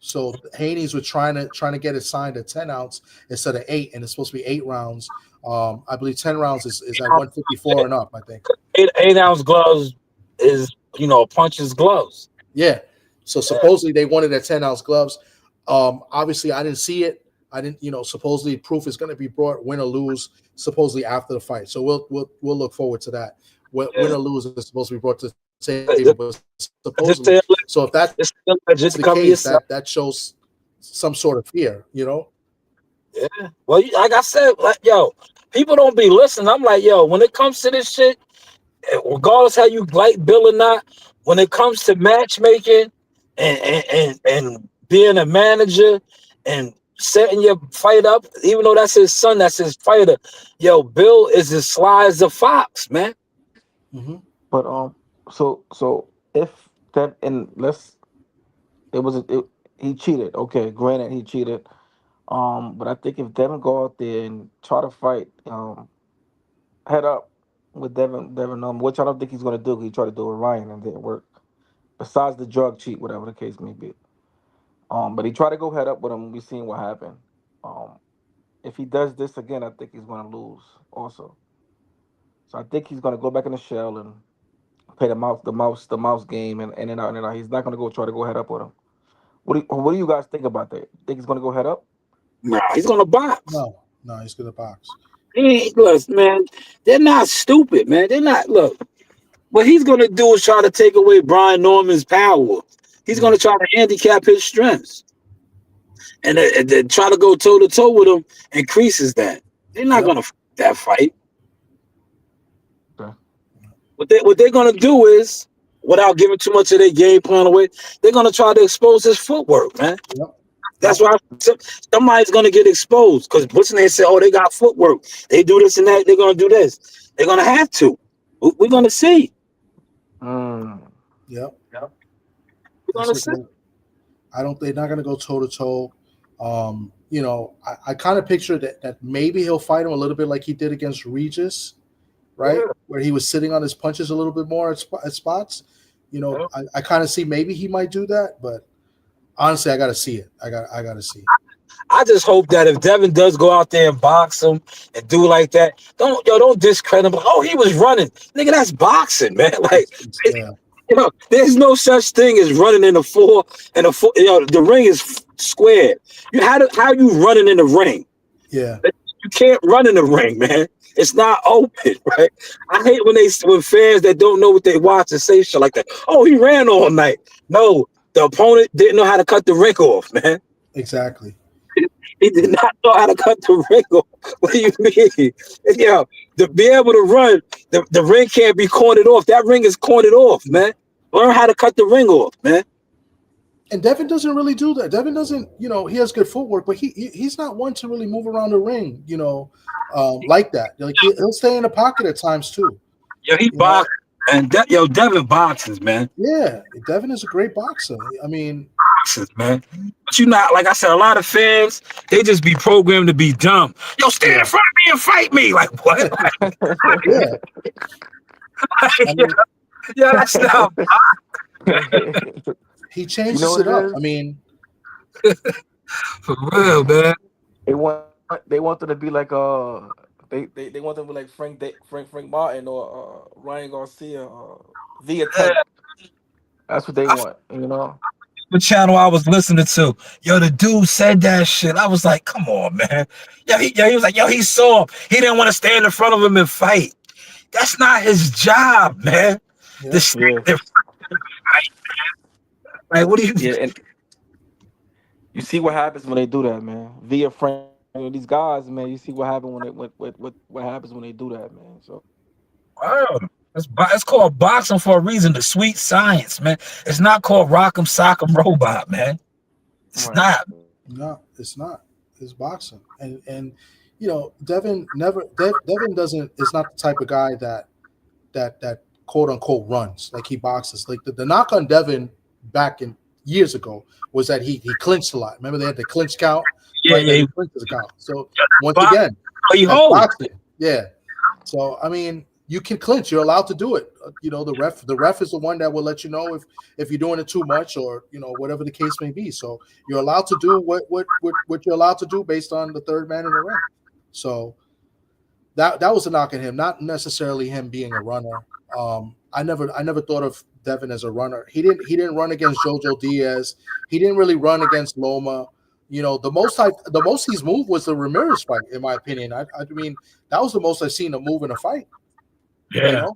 So Haney's were trying to get it signed at 10-ounce instead of 8, and it's supposed to be 8 rounds. I believe 10 rounds is at 154 and up. I think 8-ounce gloves is punches gloves. Yeah. So supposedly they wanted at 10-ounce gloves. Obviously I didn't see it. I didn't, supposedly proof is going to be brought, win or lose, supposedly after the fight. So we'll look forward to that. Win or lose is supposed to be brought to table, supposedly. So if that's the case, that shows some sort of fear, Yeah. Well, like I said, people don't be listening. I'm like, when it comes to this shit, regardless how you like Bill or not, when it comes to matchmaking and being a manager and setting your fight up, even though that's his son, that's his fighter, Bill is as sly as a fox, man. Mm-hmm. But so if that, and he cheated. Okay, granted he cheated. But I think if Devin go out there and try to fight, head up with Devin, which I don't think he's gonna do. He tried to do it with Ryan and didn't work. Besides the drug cheat, whatever the case may be. But he tried to go head up with him. We seen what happened. If he does this again, I think he's gonna lose also. So I think he's gonna go back in the shell and play the mouse game, and in and out. He's not gonna try to go head up with him. What do you guys think about that? Think he's gonna go head up? Nah, he's gonna box. No, he's gonna box. Look, man, they're not stupid, man. They're not. Look, what he's gonna do is try to take away Brian Norman's power. He's gonna try to handicap his strengths, and then try to go toe to toe with him, increases that. They're not gonna fight that fight. Okay. What they're gonna do is, without giving too much of their game plan away, they're gonna try to expose his footwork, man. Yep. That's why somebody's gonna get exposed because what's they say, they got footwork. They do this and that. They're gonna do this. They're gonna have to. We're gonna see. Yep. We're gonna see. They're not gonna go toe to toe. I kind of picture that maybe he'll fight him a little bit like he did against Regis, right? Yeah. Where he was sitting on his punches a little bit more at spots. I kind of see maybe he might do that, but honestly, I got to see it. I got to see it. I just hope that if Devin does go out there and box him and do like that, don't discredit him. He was running, nigga. That's boxing, man. Like, there's no such thing as running in a 4 and a 4. The ring is squared. How you running in the ring? Yeah, you can't run in the ring, man. It's not open, right? I hate when fans that don't know what they watch and say shit like that. Oh, he ran all night. No, the opponent didn't know how to cut the ring off, man. Exactly. He did not know how to cut the ring off. What do you mean? To be able to run, the ring can't be cornered off. That ring is cornered off, man. Learn how to cut the ring off, man. And Devin doesn't really do that. Devin doesn't, he has good footwork, but he's not one to really move around the ring, like that. Like he'll stay in the pocket at times too. Yo, he You know, boxes, and Devin boxes, man. yeah, Devin is a great boxer. I mean, Boxes, man. But you not like I said, a lot of fans they just be programmed to be dumb. Yo, stand in yeah, front of me and fight me. Like what? yeah. I mean, Yeah, that's not he You know changes what it it up. is? I mean, for real, man. They want them to be like they want them to be like Frank Martin or Ryan Garcia via Yeah. type. That's what they I want, you know. the channel I was listening to. Yo, the dude said that shit. I was like, come on, man. He was like, yo, he saw him. He didn't want to stand in front of him and fight. That's not his job, man. To yeah, stand Yeah, there, like, what do you? yeah, and you see what happens when they do that, man. Via Frank, these guys, man. You see what happens when what happens when they do that, man. So Wow. It's called boxing for a reason. The sweet science, man. It's not called Rock'em Sock'em Robot, man. It's right, not. no, it's not. It's boxing, and Devin doesn't is not the type of guy that quote unquote runs like he boxes. Like the knock on Devin back in years ago was that he clinched a lot. Remember they had the clinch count, Yeah, right? yeah. Like the clinch count. So once Box, again, he that's holds. boxing. Yeah. So I mean, you can clinch. You're allowed to do it. The ref is the one that will let you know if you're doing it too much or whatever the case may be. So you're allowed to do what you're allowed to do based on the third man in the ring. So that was a knock at him, not necessarily him being a runner. I never thought of Devin as a runner. He didn't run against Jojo Diaz. He didn't really run against Loma. The most he's moved was the Ramirez fight, in my opinion. I mean, that was the most I've seen him move in a fight. Yeah.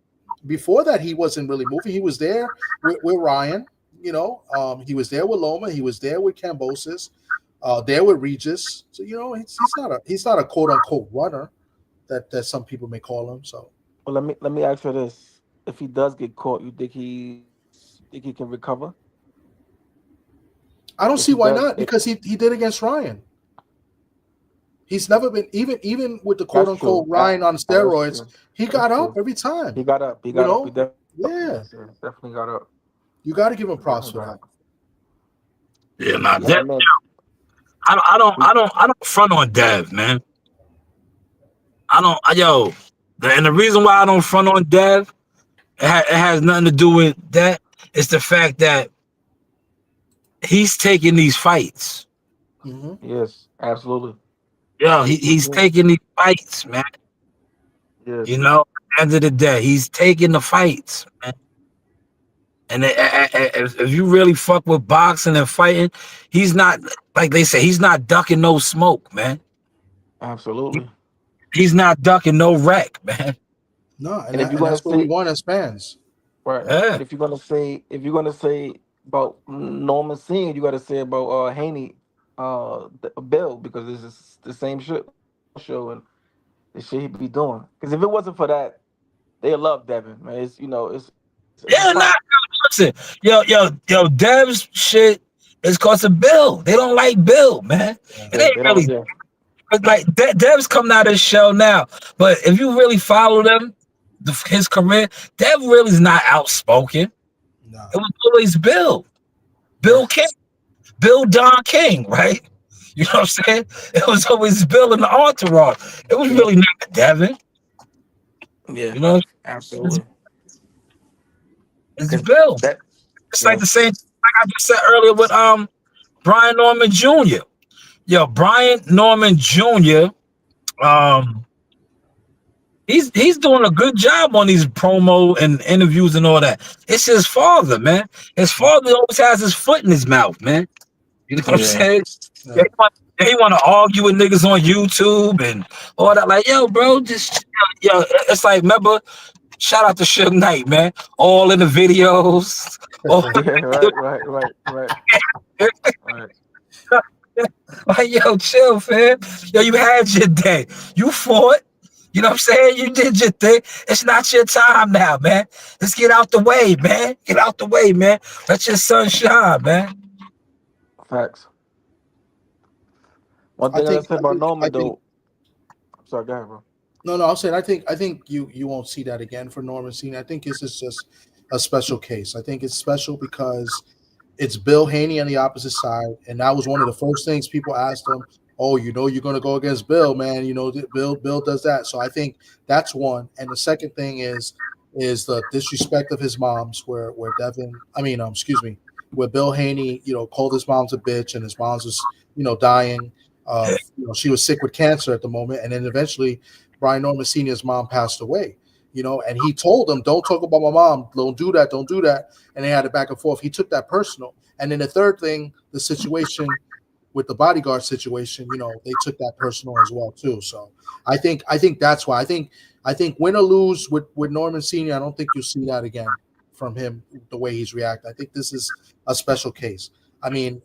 Before that, he wasn't really moving. He was there with Ryan. He was there with Loma. He was there with Cambosis. There with Regis. So he's not a quote unquote runner that some people may call him. So well, let me ask you this: if he does get caught, you think he can recover? I don't If see he why does, not, because he did against Ryan. He's never been even with the quote that's unquote true. Ryan on That's steroids. true. He That's got up true. every time. He got up. He You got up. He know, definitely, yeah. yes, sir, definitely got up. You got to give him He props definitely for got that. up. Yeah, nah, Yeah, that Dev, man. We, I don't front on Dev, man. I don't, and the reason why I don't front on Dev, it has nothing to do with that. It's the fact that he's taking these fights. Hmm. yes, absolutely. Yo, he's Yeah, taking these fights, man. yes, At the end of the day, he's taking the fights, man. And if you really fuck with boxing and fighting, he's not, like they say, he's not ducking no smoke, man. absolutely. He's not ducking no wreck, man. No, and And if that, you're and gonna that's what we say want as fans. right, Yeah, and if you're gonna say about Norman Singh, you got to say about Haney, Bill, because this is the same shit show and the shit he be doing. Because if it wasn't for that, they love Devin, man. It's a yeah, nah, fact. listen, Dev's shit is cause of Bill. They don't like Bill, man. Yeah. It Yeah, ain't they don't. really Yeah, like Dev's coming out of his shell now. But if you really follow them, his career, Dev really is not outspoken. No. It was always Bill. yeah, Bill King. Bill Don King, right? You know what I'm saying? It was always Bill in the entourage. It was yeah, really not Devin. yeah, You know, it's, absolutely. it's Because Bill. that, It's like yeah, the same like I just said earlier with Brian Norman Jr. Yo, Brian Norman Jr. Um he's doing a good job on these promo and interviews and all that. It's his father, man. His father always has his foot in his mouth, man. You know what I'm yeah, saying? Yeah, Yeah. he want to argue with niggas on YouTube and all that. Like, yo, bro, just it's like, remember, shout out to Suge Knight, man. All in the videos. All yeah. Right. Right. like, yo, chill, fam. Yo, you had your day. You fought. You know what I'm saying? You did your thing. It's not your time now, man. Let's get out the way, man. Get out the way, man. Let your sun shine, man. Facts. One I thing I think said I about think I Norman think though. I'm sorry, go ahead, bro. no, I'm saying I think you won't see that again for Norman Cena. I think this is just a special case. I think it's special because it's Bill Haney on the opposite side, and that was one of the first things people asked him. Oh, you're going to go against Bill, man. Bill does that. So I think that's one. And the second thing is the disrespect of his moms, where Devin, excuse me, where Bill Haney, called his mom's a bitch, and his mom's was, dying of, she was sick with cancer at the moment, and then eventually Brian Norman Sr.'s mom passed away. And he told them, don't talk about my mom. Don't do that. Don't do that. And they had it back and forth. He took that personal. And then the third thing, the situation with the bodyguard situation, they took that personal as well too. So I think that's why. I think win or lose with Norman Sr., I don't think you'll see that again from him, the way he's reacting. I think this is a special case. Whether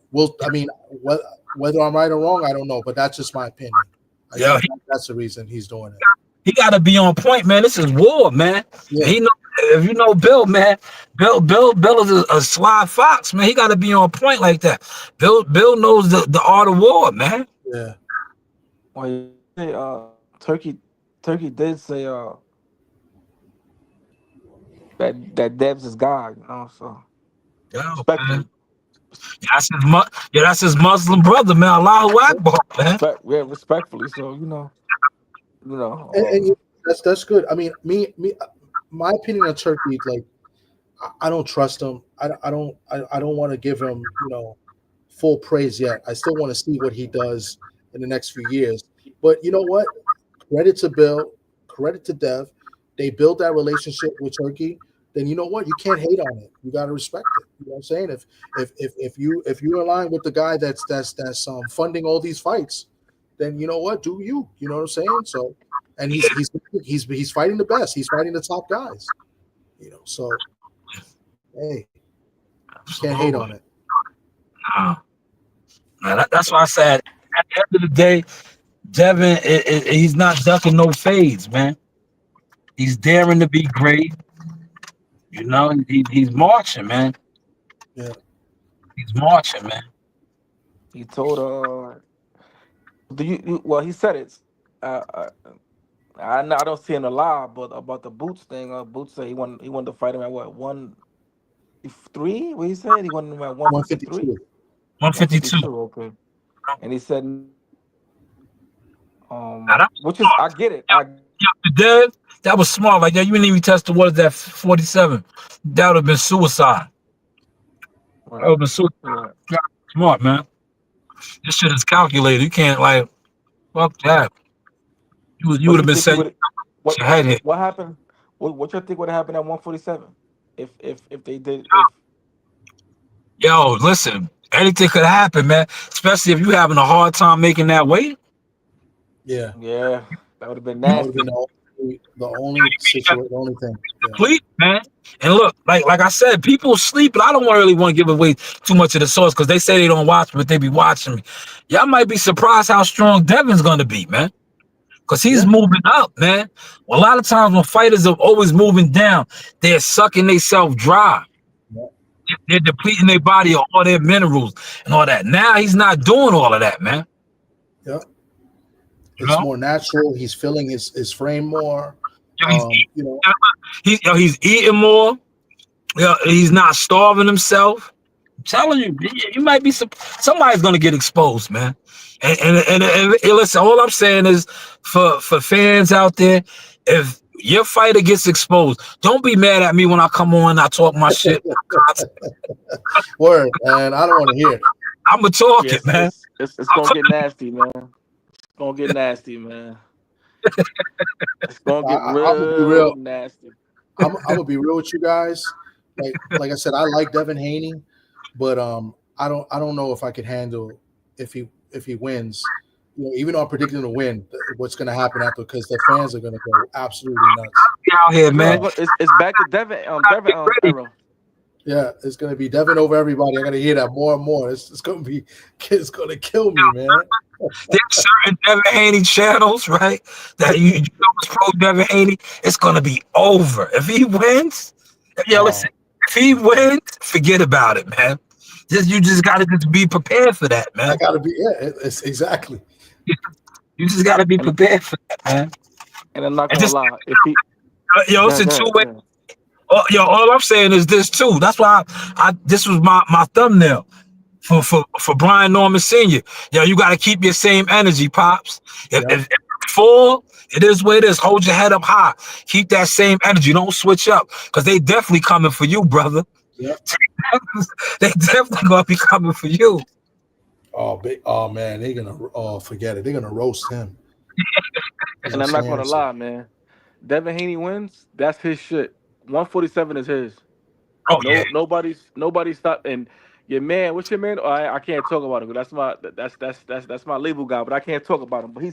I'm right or wrong, I don't know, but that's just my opinion. I Yeah, think that's the reason he's doing it. he got to be on point, man. This is war, man. Yeah. He know, if you know Bill, man, Bill is a sly fox, man. He got to be on point like that. Bill knows the art of war, man. Yeah. Well, you say, Turkey did say that Dev's his God, So Yeah, respectfully, man. That's his Muslim brother, man. Allahu Akbar, man. respectfully. So you know, And that's good. I mean, my opinion on Turkey, like, I don't trust him. I don't want to give him, full praise yet. I still want to see what he does in the next few years. But you know what? Credit to Bill, credit to Dev. They built that relationship with Turkey. Then you know what? You can't hate on it. You got to respect it. You know what I'm saying? If you're aligned with the guy that's funding all these fights, then you know what? Do you? You know what I'm saying? So, and he's fighting the best. He's fighting the top guys. So hey, you can't hate on it. No. That's why I said at the end of the day, Devin, he's not ducking no fades, man. He's daring to be great. He's marching, man. Yeah. He's marching, man. he told well, he said it. Uh, I don't see him alive, but about the Boots thing, Boots said he wanted to fight him at what 153? What he said he wanted him at 153. 152. 152. Okay. And he said, Now, which is I get it. Dev, that was smart. Like that, you didn't even test the waters at 47. That would have been suicide. Right. That would have been suicide. Yeah. Smart, man. This shit is calculated. You can't fuck that. You would have been saying what your head hit. What happened? What you think would have happened at 147? If they did Yo, listen, anything could happen, man. Especially if you having a hard time making that weight. Yeah. That would have been That would nasty. have been the only situation, the only thing. Yeah. Complete, man. And look, like I said, people sleep, but I don't really want to give away too much of the source because they say they don't watch me, but they be watching me. Y'all might be surprised how strong Devin's gonna be, man. Because he's moving up, man. Well, a lot of times when fighters are always moving down, they're sucking themselves dry. Yeah. They're depleting their body of all their minerals and all that. Now he's not doing all of that, man. Yeah. It's more natural. He's feeling his frame more. He's eating more. He's not starving himself. I'm telling you, you might be somebody's gonna get exposed, man. And listen, all I'm saying is for fans out there, if your fighter gets exposed, don't be mad at me when I come on and I talk my shit. Word, man. I don't want to hear it. I'm gonna talk it, man. It's gonna get nasty, man. It's gonna get nasty, man. It's gonna get real nasty. I'm gonna be real with you guys. Like I said, I like Devin Haney, but I don't know if I could handle if he wins. Even though I'm predicting to win, what's going to happen after? Because the fans are going to go absolutely nuts. Out here, man. It's back to Devin. Devin era. Yeah, it's going to be Devin over everybody. I got to hear that more and more. It's going to kill me, man. There's certain Devin Haney channels, right? That you know is pro Devin Haney. It's going to be over if he wins. Listen. If he wins, forget about it, man. You just gotta just be prepared for that, I man. gotta be. Yeah, it's exactly. You just gotta be And prepared for that, man. I'm not And gonna just lie, if he yo, it's go a go two ahead, way. go ahead. Yo, all I'm saying is this too. That's why I this was my thumbnail for Brian Norman Sr. Yo, you got to keep your same energy, pops. Yep. If you fall, it is what it is. Hold your head up high. Keep that same energy. Don't switch up because they definitely coming for you, brother. Yep. They definitely gonna be coming for you. Oh man, they're gonna. Oh, forget it. They're gonna roast him. You know what And I'm I'm not saying? gonna So, lie, man. Devin Haney wins. That's his shit. 147 is his. Oh yeah, No, nobody's stop. And your man, what's your man? Oh, I can't talk about him. That's my that's my label guy. But I can't talk about him. But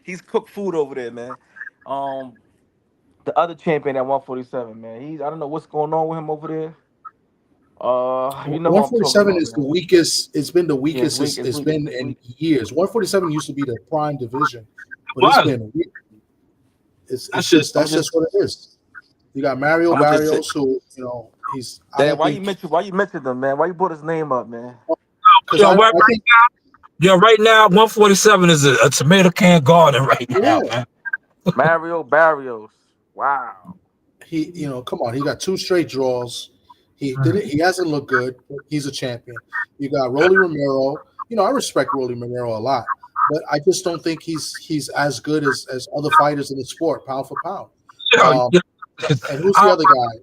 he's cooked food over there, man. Um, the other champion at 147, man. I don't know what's going on with him over there. You know who I'm talking 147 about, is the man. weakest. It's been the Yeah, it's weakest weak. It's it's weak. been It's in weak. years. 147 used to be the prime division, but it's was been weak. that It's shit? just I'm that's just just what it is. You got Mario I'm gonna just say, Barrios, who he's. I damn. don't think Why you mentioned him, man? Why you brought his name up, man? because Yo, I think right now, 147 is a tomato can garden right now, yeah man. Mario Barrios. Wow. come on, he got two straight draws. He didn't. He hasn't looked good. But he's a champion. You got Rolly Romero. I respect Rolly Romero a lot, but I just don't think he's as good as other fighters in the sport, pound for pound. Yo, Um, yo, and who's the I, other guy?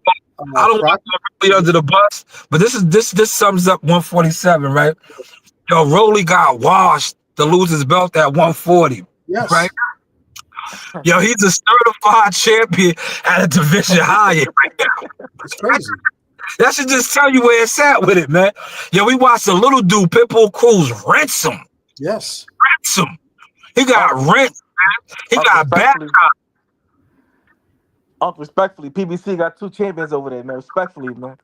I don't want Crockett. to throw really under the bus, but this sums up 147, right? Yo, Rolly got washed to lose his belt at 140, right? Yes, Yo, he's a certified champion at a division higher. it's crazy. That should just tell you where it's at with it, man. Yo, we watched a little dude, Pitbull Cruz, Yes, rinse him. He got Unc, rinsed. He Unc, got baptized. respectfully, PBC got two champions over there, man. Respectfully, man.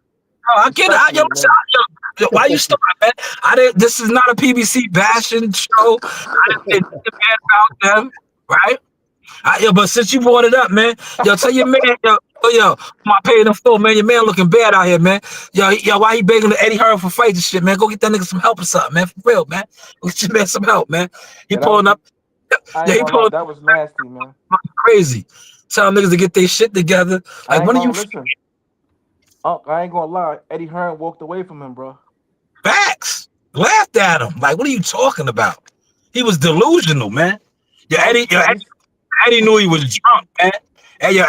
I get it. Yo, Respectfully, listen, man. yo, why you starting, man? I didn't. This is not a PBC bashing show. I didn't say bad about them, right? Yo, but since you brought it up, man, yo, tell your man, yo, my paying the full, man. Your man looking bad out here, man. Yo, why he begging Eddie Hearn for fights and shit, man? Go get that nigga some help or something, man. For real, man. Go get your man some help, man. He Yeah, that was. pulling up. I Yeah, ain't he gonna lie, pulling that was nasty, man. up crazy. Telling niggas to get their shit together. I Like, ain't when are gonna you listen. Unc, I ain't gonna lie. Eddie Hearn walked away from him, bro. facts? Laughed at him. Like, what are you talking about? He was delusional, man. No, I'm just saying he's. Eddie knew he was drunk, man. Hey,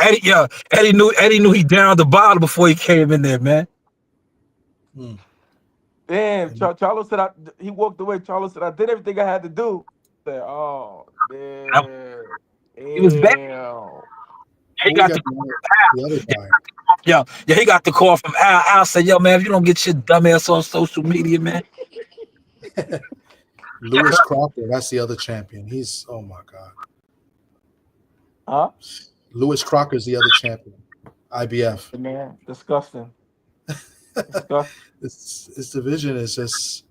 Eddie knew he downed the bottle before he came in there, man. Hmm. Damn, Charlo said he walked away. Charlo said I did everything I had to do. Said, oh, damn, He was bad. damn. He Who we got got the the other guy? he got the call from Al. Al said, "Yo, man, if you don't get your dumb ass on social media, man." Lewis Crocker. That's the other champion. He's oh my god. Huh? Lewis Crocker's the other champion. IBF. Man, disgusting. Disgusting. This division is just,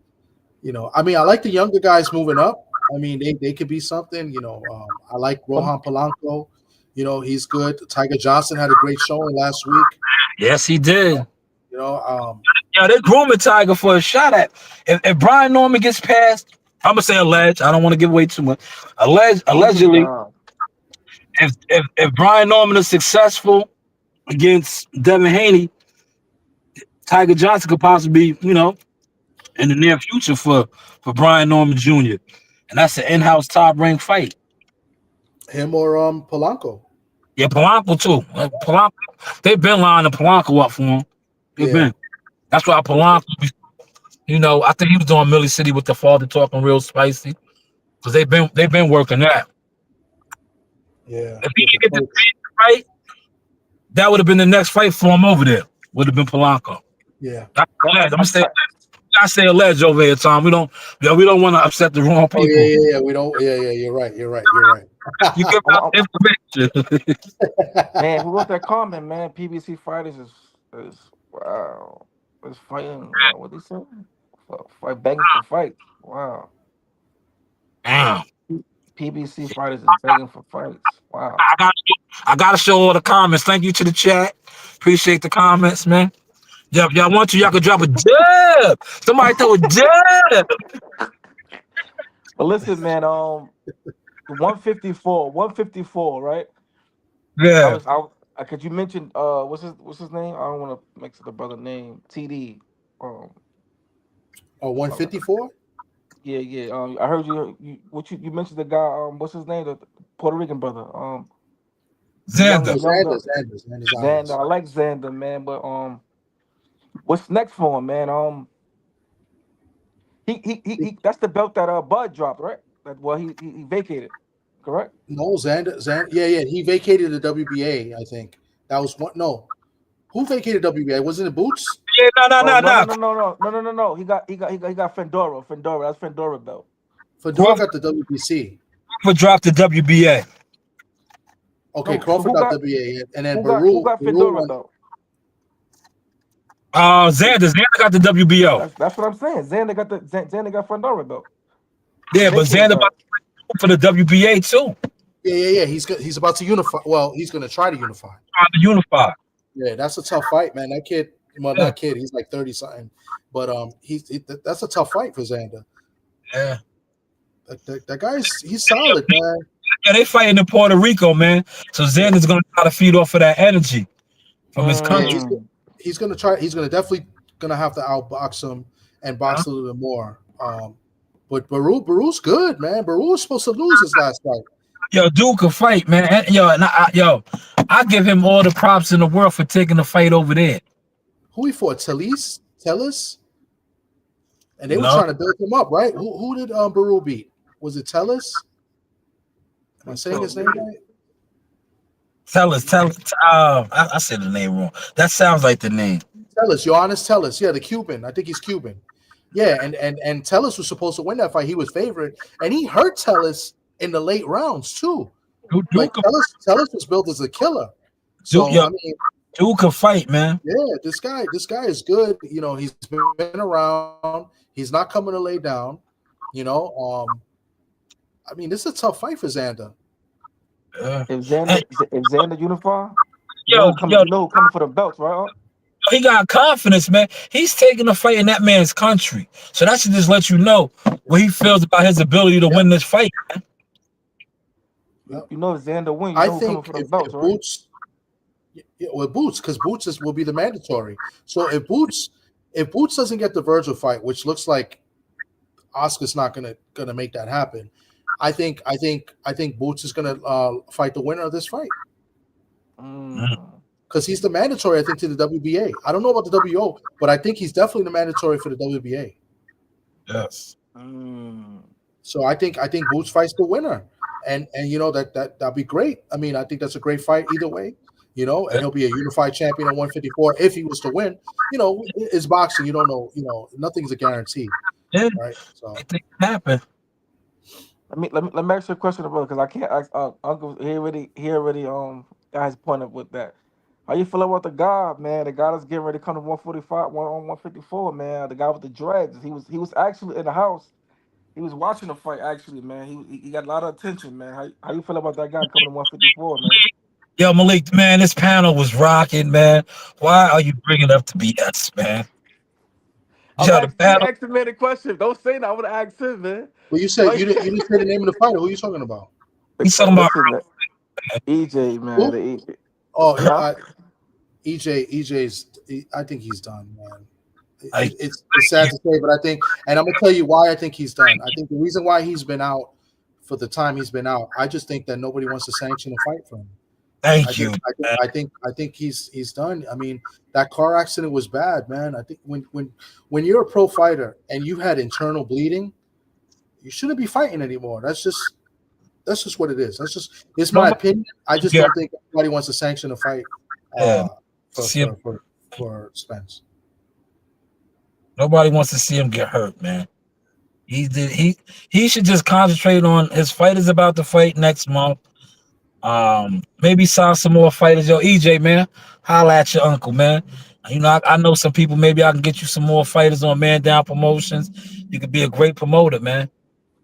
I mean, I like the younger guys moving up. I mean, they could be something. I like Rohan Polanco. He's good. Tiger Johnson had a great showing last week. Yes, he did. You know, um, Yeah, they're grooming Tiger for a shot at. If Brian Norman gets past, I'm gonna say alleged. I don't want to give away too much. Allegedly, Uh, if Brian Norman is successful against Devin Haney, Tiger Johnson could possibly be, in the near future for Brian Norman Jr. And that's an in-house top-ranked fight. him or Polanco. Yeah, Polanco too. Polanco, they've been lining Polanco up for him. They've Yeah, been. That's why Polanco, I think he was doing Millie City with the father talking real spicy. Because they've been working that. yeah. If he With the didn't get coach. this fight, that would have been the next fight for him over there. Would have been Polanco. Yeah. That's that, alleged. I, I say alleged over here, Tom. We don't want to upset the wrong Oh people. yeah. We don't. Yeah. You're right. You're right. You give out I'm, information. man, who wrote that comment, man? PBC fighters is wow. Is fighting. What they say? Fight begging for fights. Wow. Damn. PBC fighters is begging for fights. Wow. I got to show all the comments. Thank you to the chat. Appreciate the comments, man. Yeah, if y'all want to, y'all can drop a dub. Somebody throw a dub. But listen, man, 154, 154, right? I Yeah, was Could you mention what's his name? I don't want to mix the brother name. TD. Um, Oh, uh, 154? yeah, yeah. I heard you mentioned the guy. What's his name? The Puerto Rican brother. Oh, Xander. Xander's Xander. Alvarez. I like Xander, man. But what's next for him, man? That's the belt that Bud dropped, right? That well, he vacated, correct? No, Xander, yeah, yeah. He vacated the WBA, I think. That was one. No, who vacated WBA? Wasn't it Boots? Yeah, no, no, Oh no, no no no. no no no no no no no. He got Fendora. That's Fendora belt. Fedor Crawford, got the WBC. Crawford dropped the WBA. Okay, No, so Crawford got WBA, and then who got Baru Fedora won. though? Xander got the WBO. That's what I'm saying. Xander got Fendora belt. He Yeah, but vacated Xander about that. to go for the WBA too. Yeah, yeah, yeah. He's about to unify. Well, he's going to try to unify. Trying to unify. Yeah, that's a tough fight, man. That kid, well, Yeah, not kid. He's like 30 something, but that's a tough fight for Xander. yeah. That guy's he's solid, man. Yeah, they fighting in Puerto Rico, man. So Yeah, Xander's gonna try to feed off of that energy from his yeah. country. He's gonna try. He's gonna definitely gonna have to outbox him and Huh? box a little bit more. But Baru's good, man. Baru was supposed to lose his last fight. Yo, dude can fight, man. I give him all the props in the world for taking the fight over there. Who he fought? Tellis, and they were No, trying to build him up, right? Who did Baru beat? Was it Tellis? Am I saying his name right? tell us. I said the name wrong. That sounds like the name. Tellis, Johannes Tellis. Yeah, the Cuban. I think he's Cuban. Yeah, and Tellis was supposed to win that fight. He was favorite, and he hurt Tellis in the late rounds too. Dude, Like Tellis was built as a killer. So yo, I mean, dude can fight, man. yeah, this guy is good. You know, he's been around. He's not coming to lay down. You know, I mean, this is a tough fight for Xander. Uh, If and, Xander unify, yo, yo, you know who coming for the belts, right? he got confidence, man. He's taking the fight in that man's country, so that should just let you know what he feels about his ability to Yep, win this fight. yep. You know if Xander win, you I know who coming think for the belts, if right? Boots, yeah, well, Boots, because will be the mandatory. So if Boots doesn't get the Virgil fight, which looks like Oscar's not gonna make that happen, I think Boots is gonna fight the winner of this fight Mhm. Mm. because he's the mandatory. I think to the WBA. I don't know about the WO, but I think he's definitely the mandatory for the WBA. Yes. Mm. So I think Boots fights the winner, and you know that'd be great. I mean, I think that's a great fight either way. You know, and he'll be a unified champion at 154 if he was to win. You know, it's boxing. You don't know. You know, nothing's a guarantee, Yeah, right? I So think it happened. Let me ask you a question about because I can't ask Uncle. He already got his point up with that. How you feel about the guy, man? The guy that's getting ready to come to 145, 154, man. The guy with the dreads. He was actually in the house. He was watching the fight actually, man. He got a lot of attention, man. How you feel about that guy coming to 154, man? Yo, Malik, man, this panel was rocking, man. Why are you bringing up the BS, man? Yo, the You panel. asked the man a question. Don't say that. I would have asked him, man. well, you said Why? you didn't say the name of the fighter. Who are you talking about? He's talking about Listen, man. EJ, man. Who? The EJ. Oh, Huh? EJ's. I think he's done, man. like, It's sad to say, but I think, and I'm gonna tell you why I think he's done. I think the reason why he's been out for the time he's been out, I just think that nobody wants to sanction a fight for him. I thank think you. I think I think I think he's done. I mean, that car accident was bad, man. I think when you're a pro fighter and you had internal bleeding, you shouldn't be fighting anymore. That's just what it is. It's my Nobody, opinion. I just yeah, don't think anybody wants to sanction a fight yeah. uh, for See him, for for for Spence. nobody wants to see him get hurt, man. He should just concentrate on his fight is about to fight next month. Maybe sign some more fighters. Yo, EJ, man, holla at your uncle, man. You know, I know some people. Maybe I can get you some more fighters on Man Down Promotions. You could be a great promoter, man.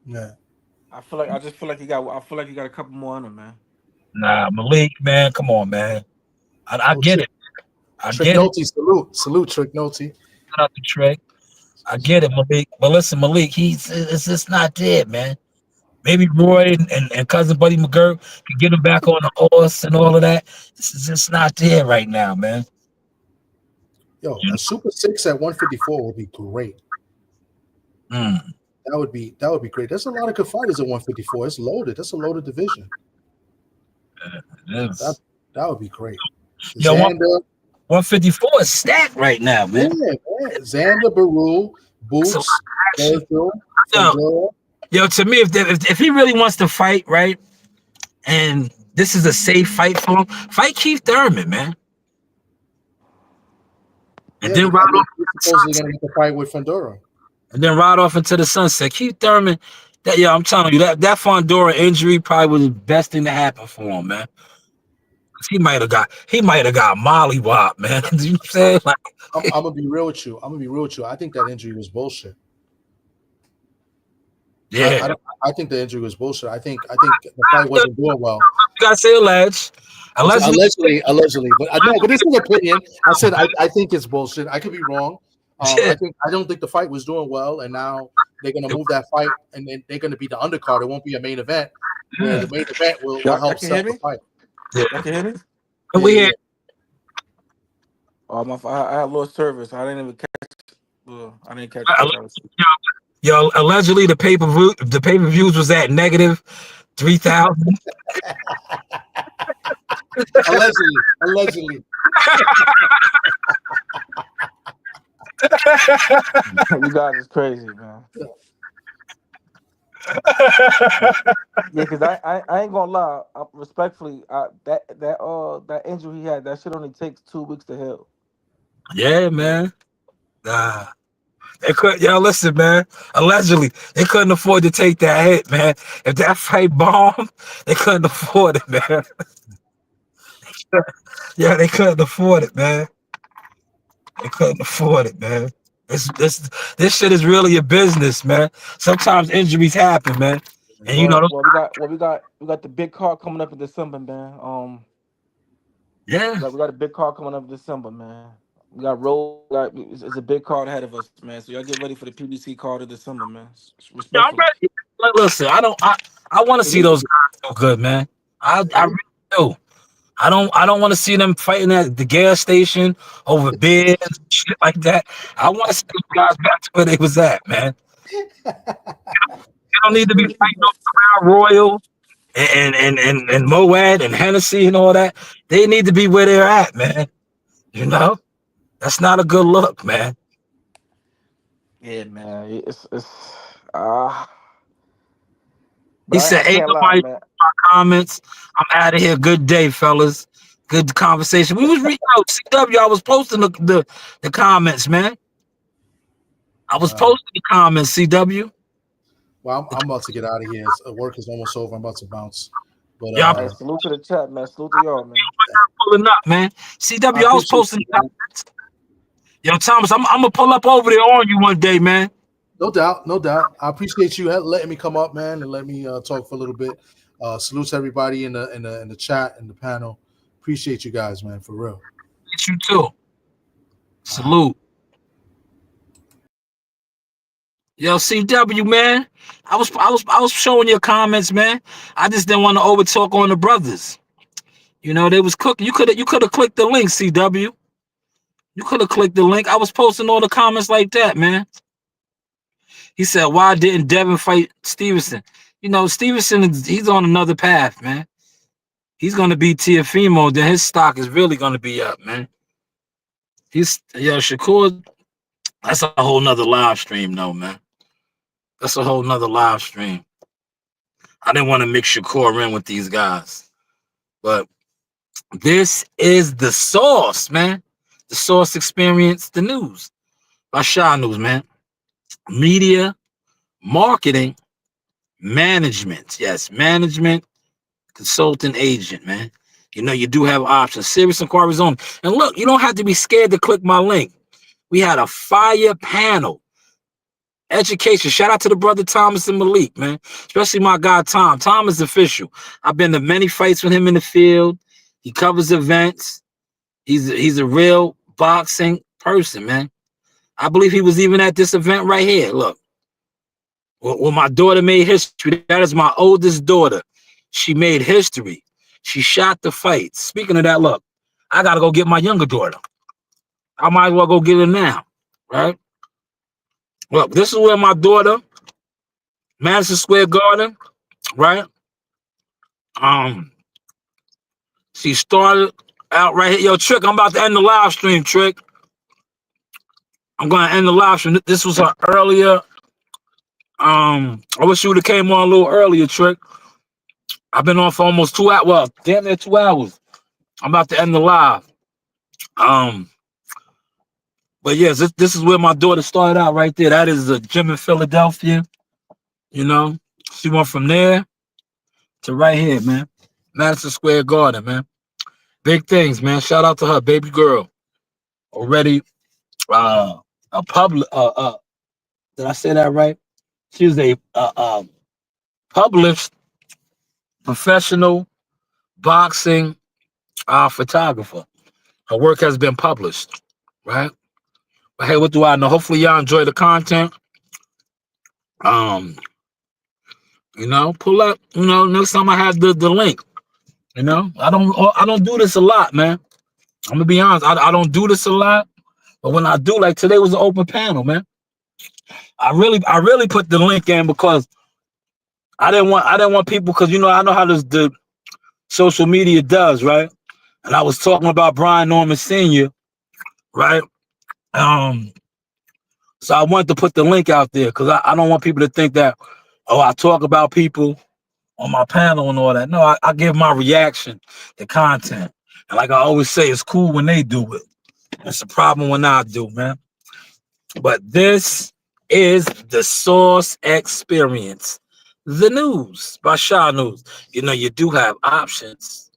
Yeah. I just feel like he got a couple more on him, man. Nah, Malik, man, come on, man. I Oh get shit. it. I Trick get it. Nolte, salute, Trick Nolte. Shout out to Trey. I get it, Malik. But listen, Malik, it's just not there, man. Maybe Roy and cousin Buddy McGirt can get him back on the horse and all of that. This is just not there right now, man. Yo, a Super 6 at 154 would be great. Mm. That would be great. There's a lot of good fighters at 154. It's loaded. That's a loaded division. That would be great. Yo, Xander, 154 is stacked right now, yeah, man. man. Xander, Baru, Boots, Virgil, Yo, to me, if he really wants to fight, right, and this is a safe fight for him, fight Keith Thurman, man. And then ride off. Supposedly going to get the fight with Fondora. And then ride off into the sunset. Keith Thurman, I'm telling you, that Fondora injury probably was the best thing to happen for him, man. He might have got mollywopped, man. You know what I'm saying? Like, I'm gonna be real with you. I think that injury was bullshit. Yeah, I think the injury was bullshit. I think the fight wasn't doing well. You gotta say Allegedly. But this is an opinion. I said I think it's bullshit. I could be wrong. I don't think the fight was doing well, and now they're gonna move that fight, and then they're gonna be the undercard. It won't be a main event. The main event will help set the fight. Yeah. You can hear me? We here. Oh, I had lost service. I didn't even catch. I didn't catch. Yo, allegedly the pay-per-views was at negative 3,000. Allegedly. You guys is crazy, man. Yeah, because I ain't gonna lie. Respectfully, that injury he had, that shit only takes 2 weeks to heal. Yeah, man. They couldn't. Yo, listen, man. Allegedly, they couldn't afford to take that hit, man. If that fight bombed, they couldn't afford it, man. Yeah, they couldn't afford it, man. They couldn't afford it, man. This shit is really a business, man. Sometimes injuries happen, man. And you know, we got the big card coming up in December, man. Yeah, we got a big card coming up in December, man. We got roll. It's a big card ahead of us, man. So y'all get ready for the PBC card in December, man. Yeah, I'm ready. Listen, I want to see those guys do good, man. I really do. I don't want to see them fighting at the gas station over beers and shit like that. I want to see those guys back to where they was at, man. They don't need to be fighting over Crown Royal and Moed and Hennessy and all that. They need to be where they're at, man. You know? That's not a good look, man. Yeah, man. It's He said, "Ain't nobody my comments. I'm out of here. Good day, fellas. Good conversation." We was reading out CW. I was posting the comments, man. I was posting the comments, CW. Well, I'm about to get out of here. Work is almost over. I'm about to bounce. But yeah, salute to the chat, man. Salute to y'all, man. Pulling up, man. CW, I was posting the comments. Yo, Thomas, I'm gonna pull up over there on you one day, man. No doubt. I appreciate you letting me come up, man, and let me talk for a little bit. Salute to everybody in the chat and the panel. Appreciate you guys, man, for real. You too. Salute. Yo, CW, man. I was showing your comments, man. I just didn't want to overtalk on the brothers. You know, they was cooking. You could have clicked the link, CW. You could have clicked the link. I was posting all the comments like that, man. He said, "Why didn't Devin fight Stevenson?" You know, Stevenson, he's on another path, man. He's gonna be Tiafimo, then his stock is really gonna be up, man. Shakur, that's a whole nother live stream, though, man. That's a whole nother live stream. I didn't want to mix Shakur in with these guys. But this is the Source, man. The Source Experience, the news by Shanewz, man. Media, marketing, management. Yes, management, consultant, agent, man. You know, you do have options. Serious inquiries only. And look, you don't have to be scared to click my link. We had a fire panel. Education. Shout out to the brother Thomas and Malik, man. Especially my guy Tom. Tom is official. I've been to many fights with him in the field. He covers events. He's a real boxing person, man. I believe he was even at this event right here. Look, when my daughter made history, that is my oldest daughter. She made history. She shot the fight. Speaking of that, look, I gotta go get my younger daughter. I might as well go get her now, right? Look, this is where my daughter, Madison Square Garden, right? She started out right here. Yo, Trick, I'm about to end the live stream, Trick. I'm gonna end the live stream. This was her earlier. I wish you would have came on a little earlier, Trick. I've been on for almost 2 hours. Well, damn near 2 hours. I'm about to end the live. But yes, this is where my daughter started out right there. That is a gym in Philadelphia. You know, she went from there to right here, man. Madison Square Garden, man. Big things, man. Shout out to her, baby girl. Already a public did I say that right? She was a published professional boxing photographer. Her work has been published, right? But hey, what do I know? Hopefully y'all enjoy the content. You know, pull up, you know, next time I have the link. You know, I don't do this a lot, man. I'm gonna be honest, I don't do this a lot, but when I do, like today was an open panel, man. I really put the link in because I didn't want people, because you know I know how the social media does, right? And I was talking about Brian Norman Sr., right? So I wanted to put the link out there because I don't want people to think that, oh, I talk about people on my panel and all that. No, I give my reaction to content. And like I always say, it's cool when they do it. It's a problem when I do, man. But this is the Source Experience, the news by Shanewz. You know, you do have options.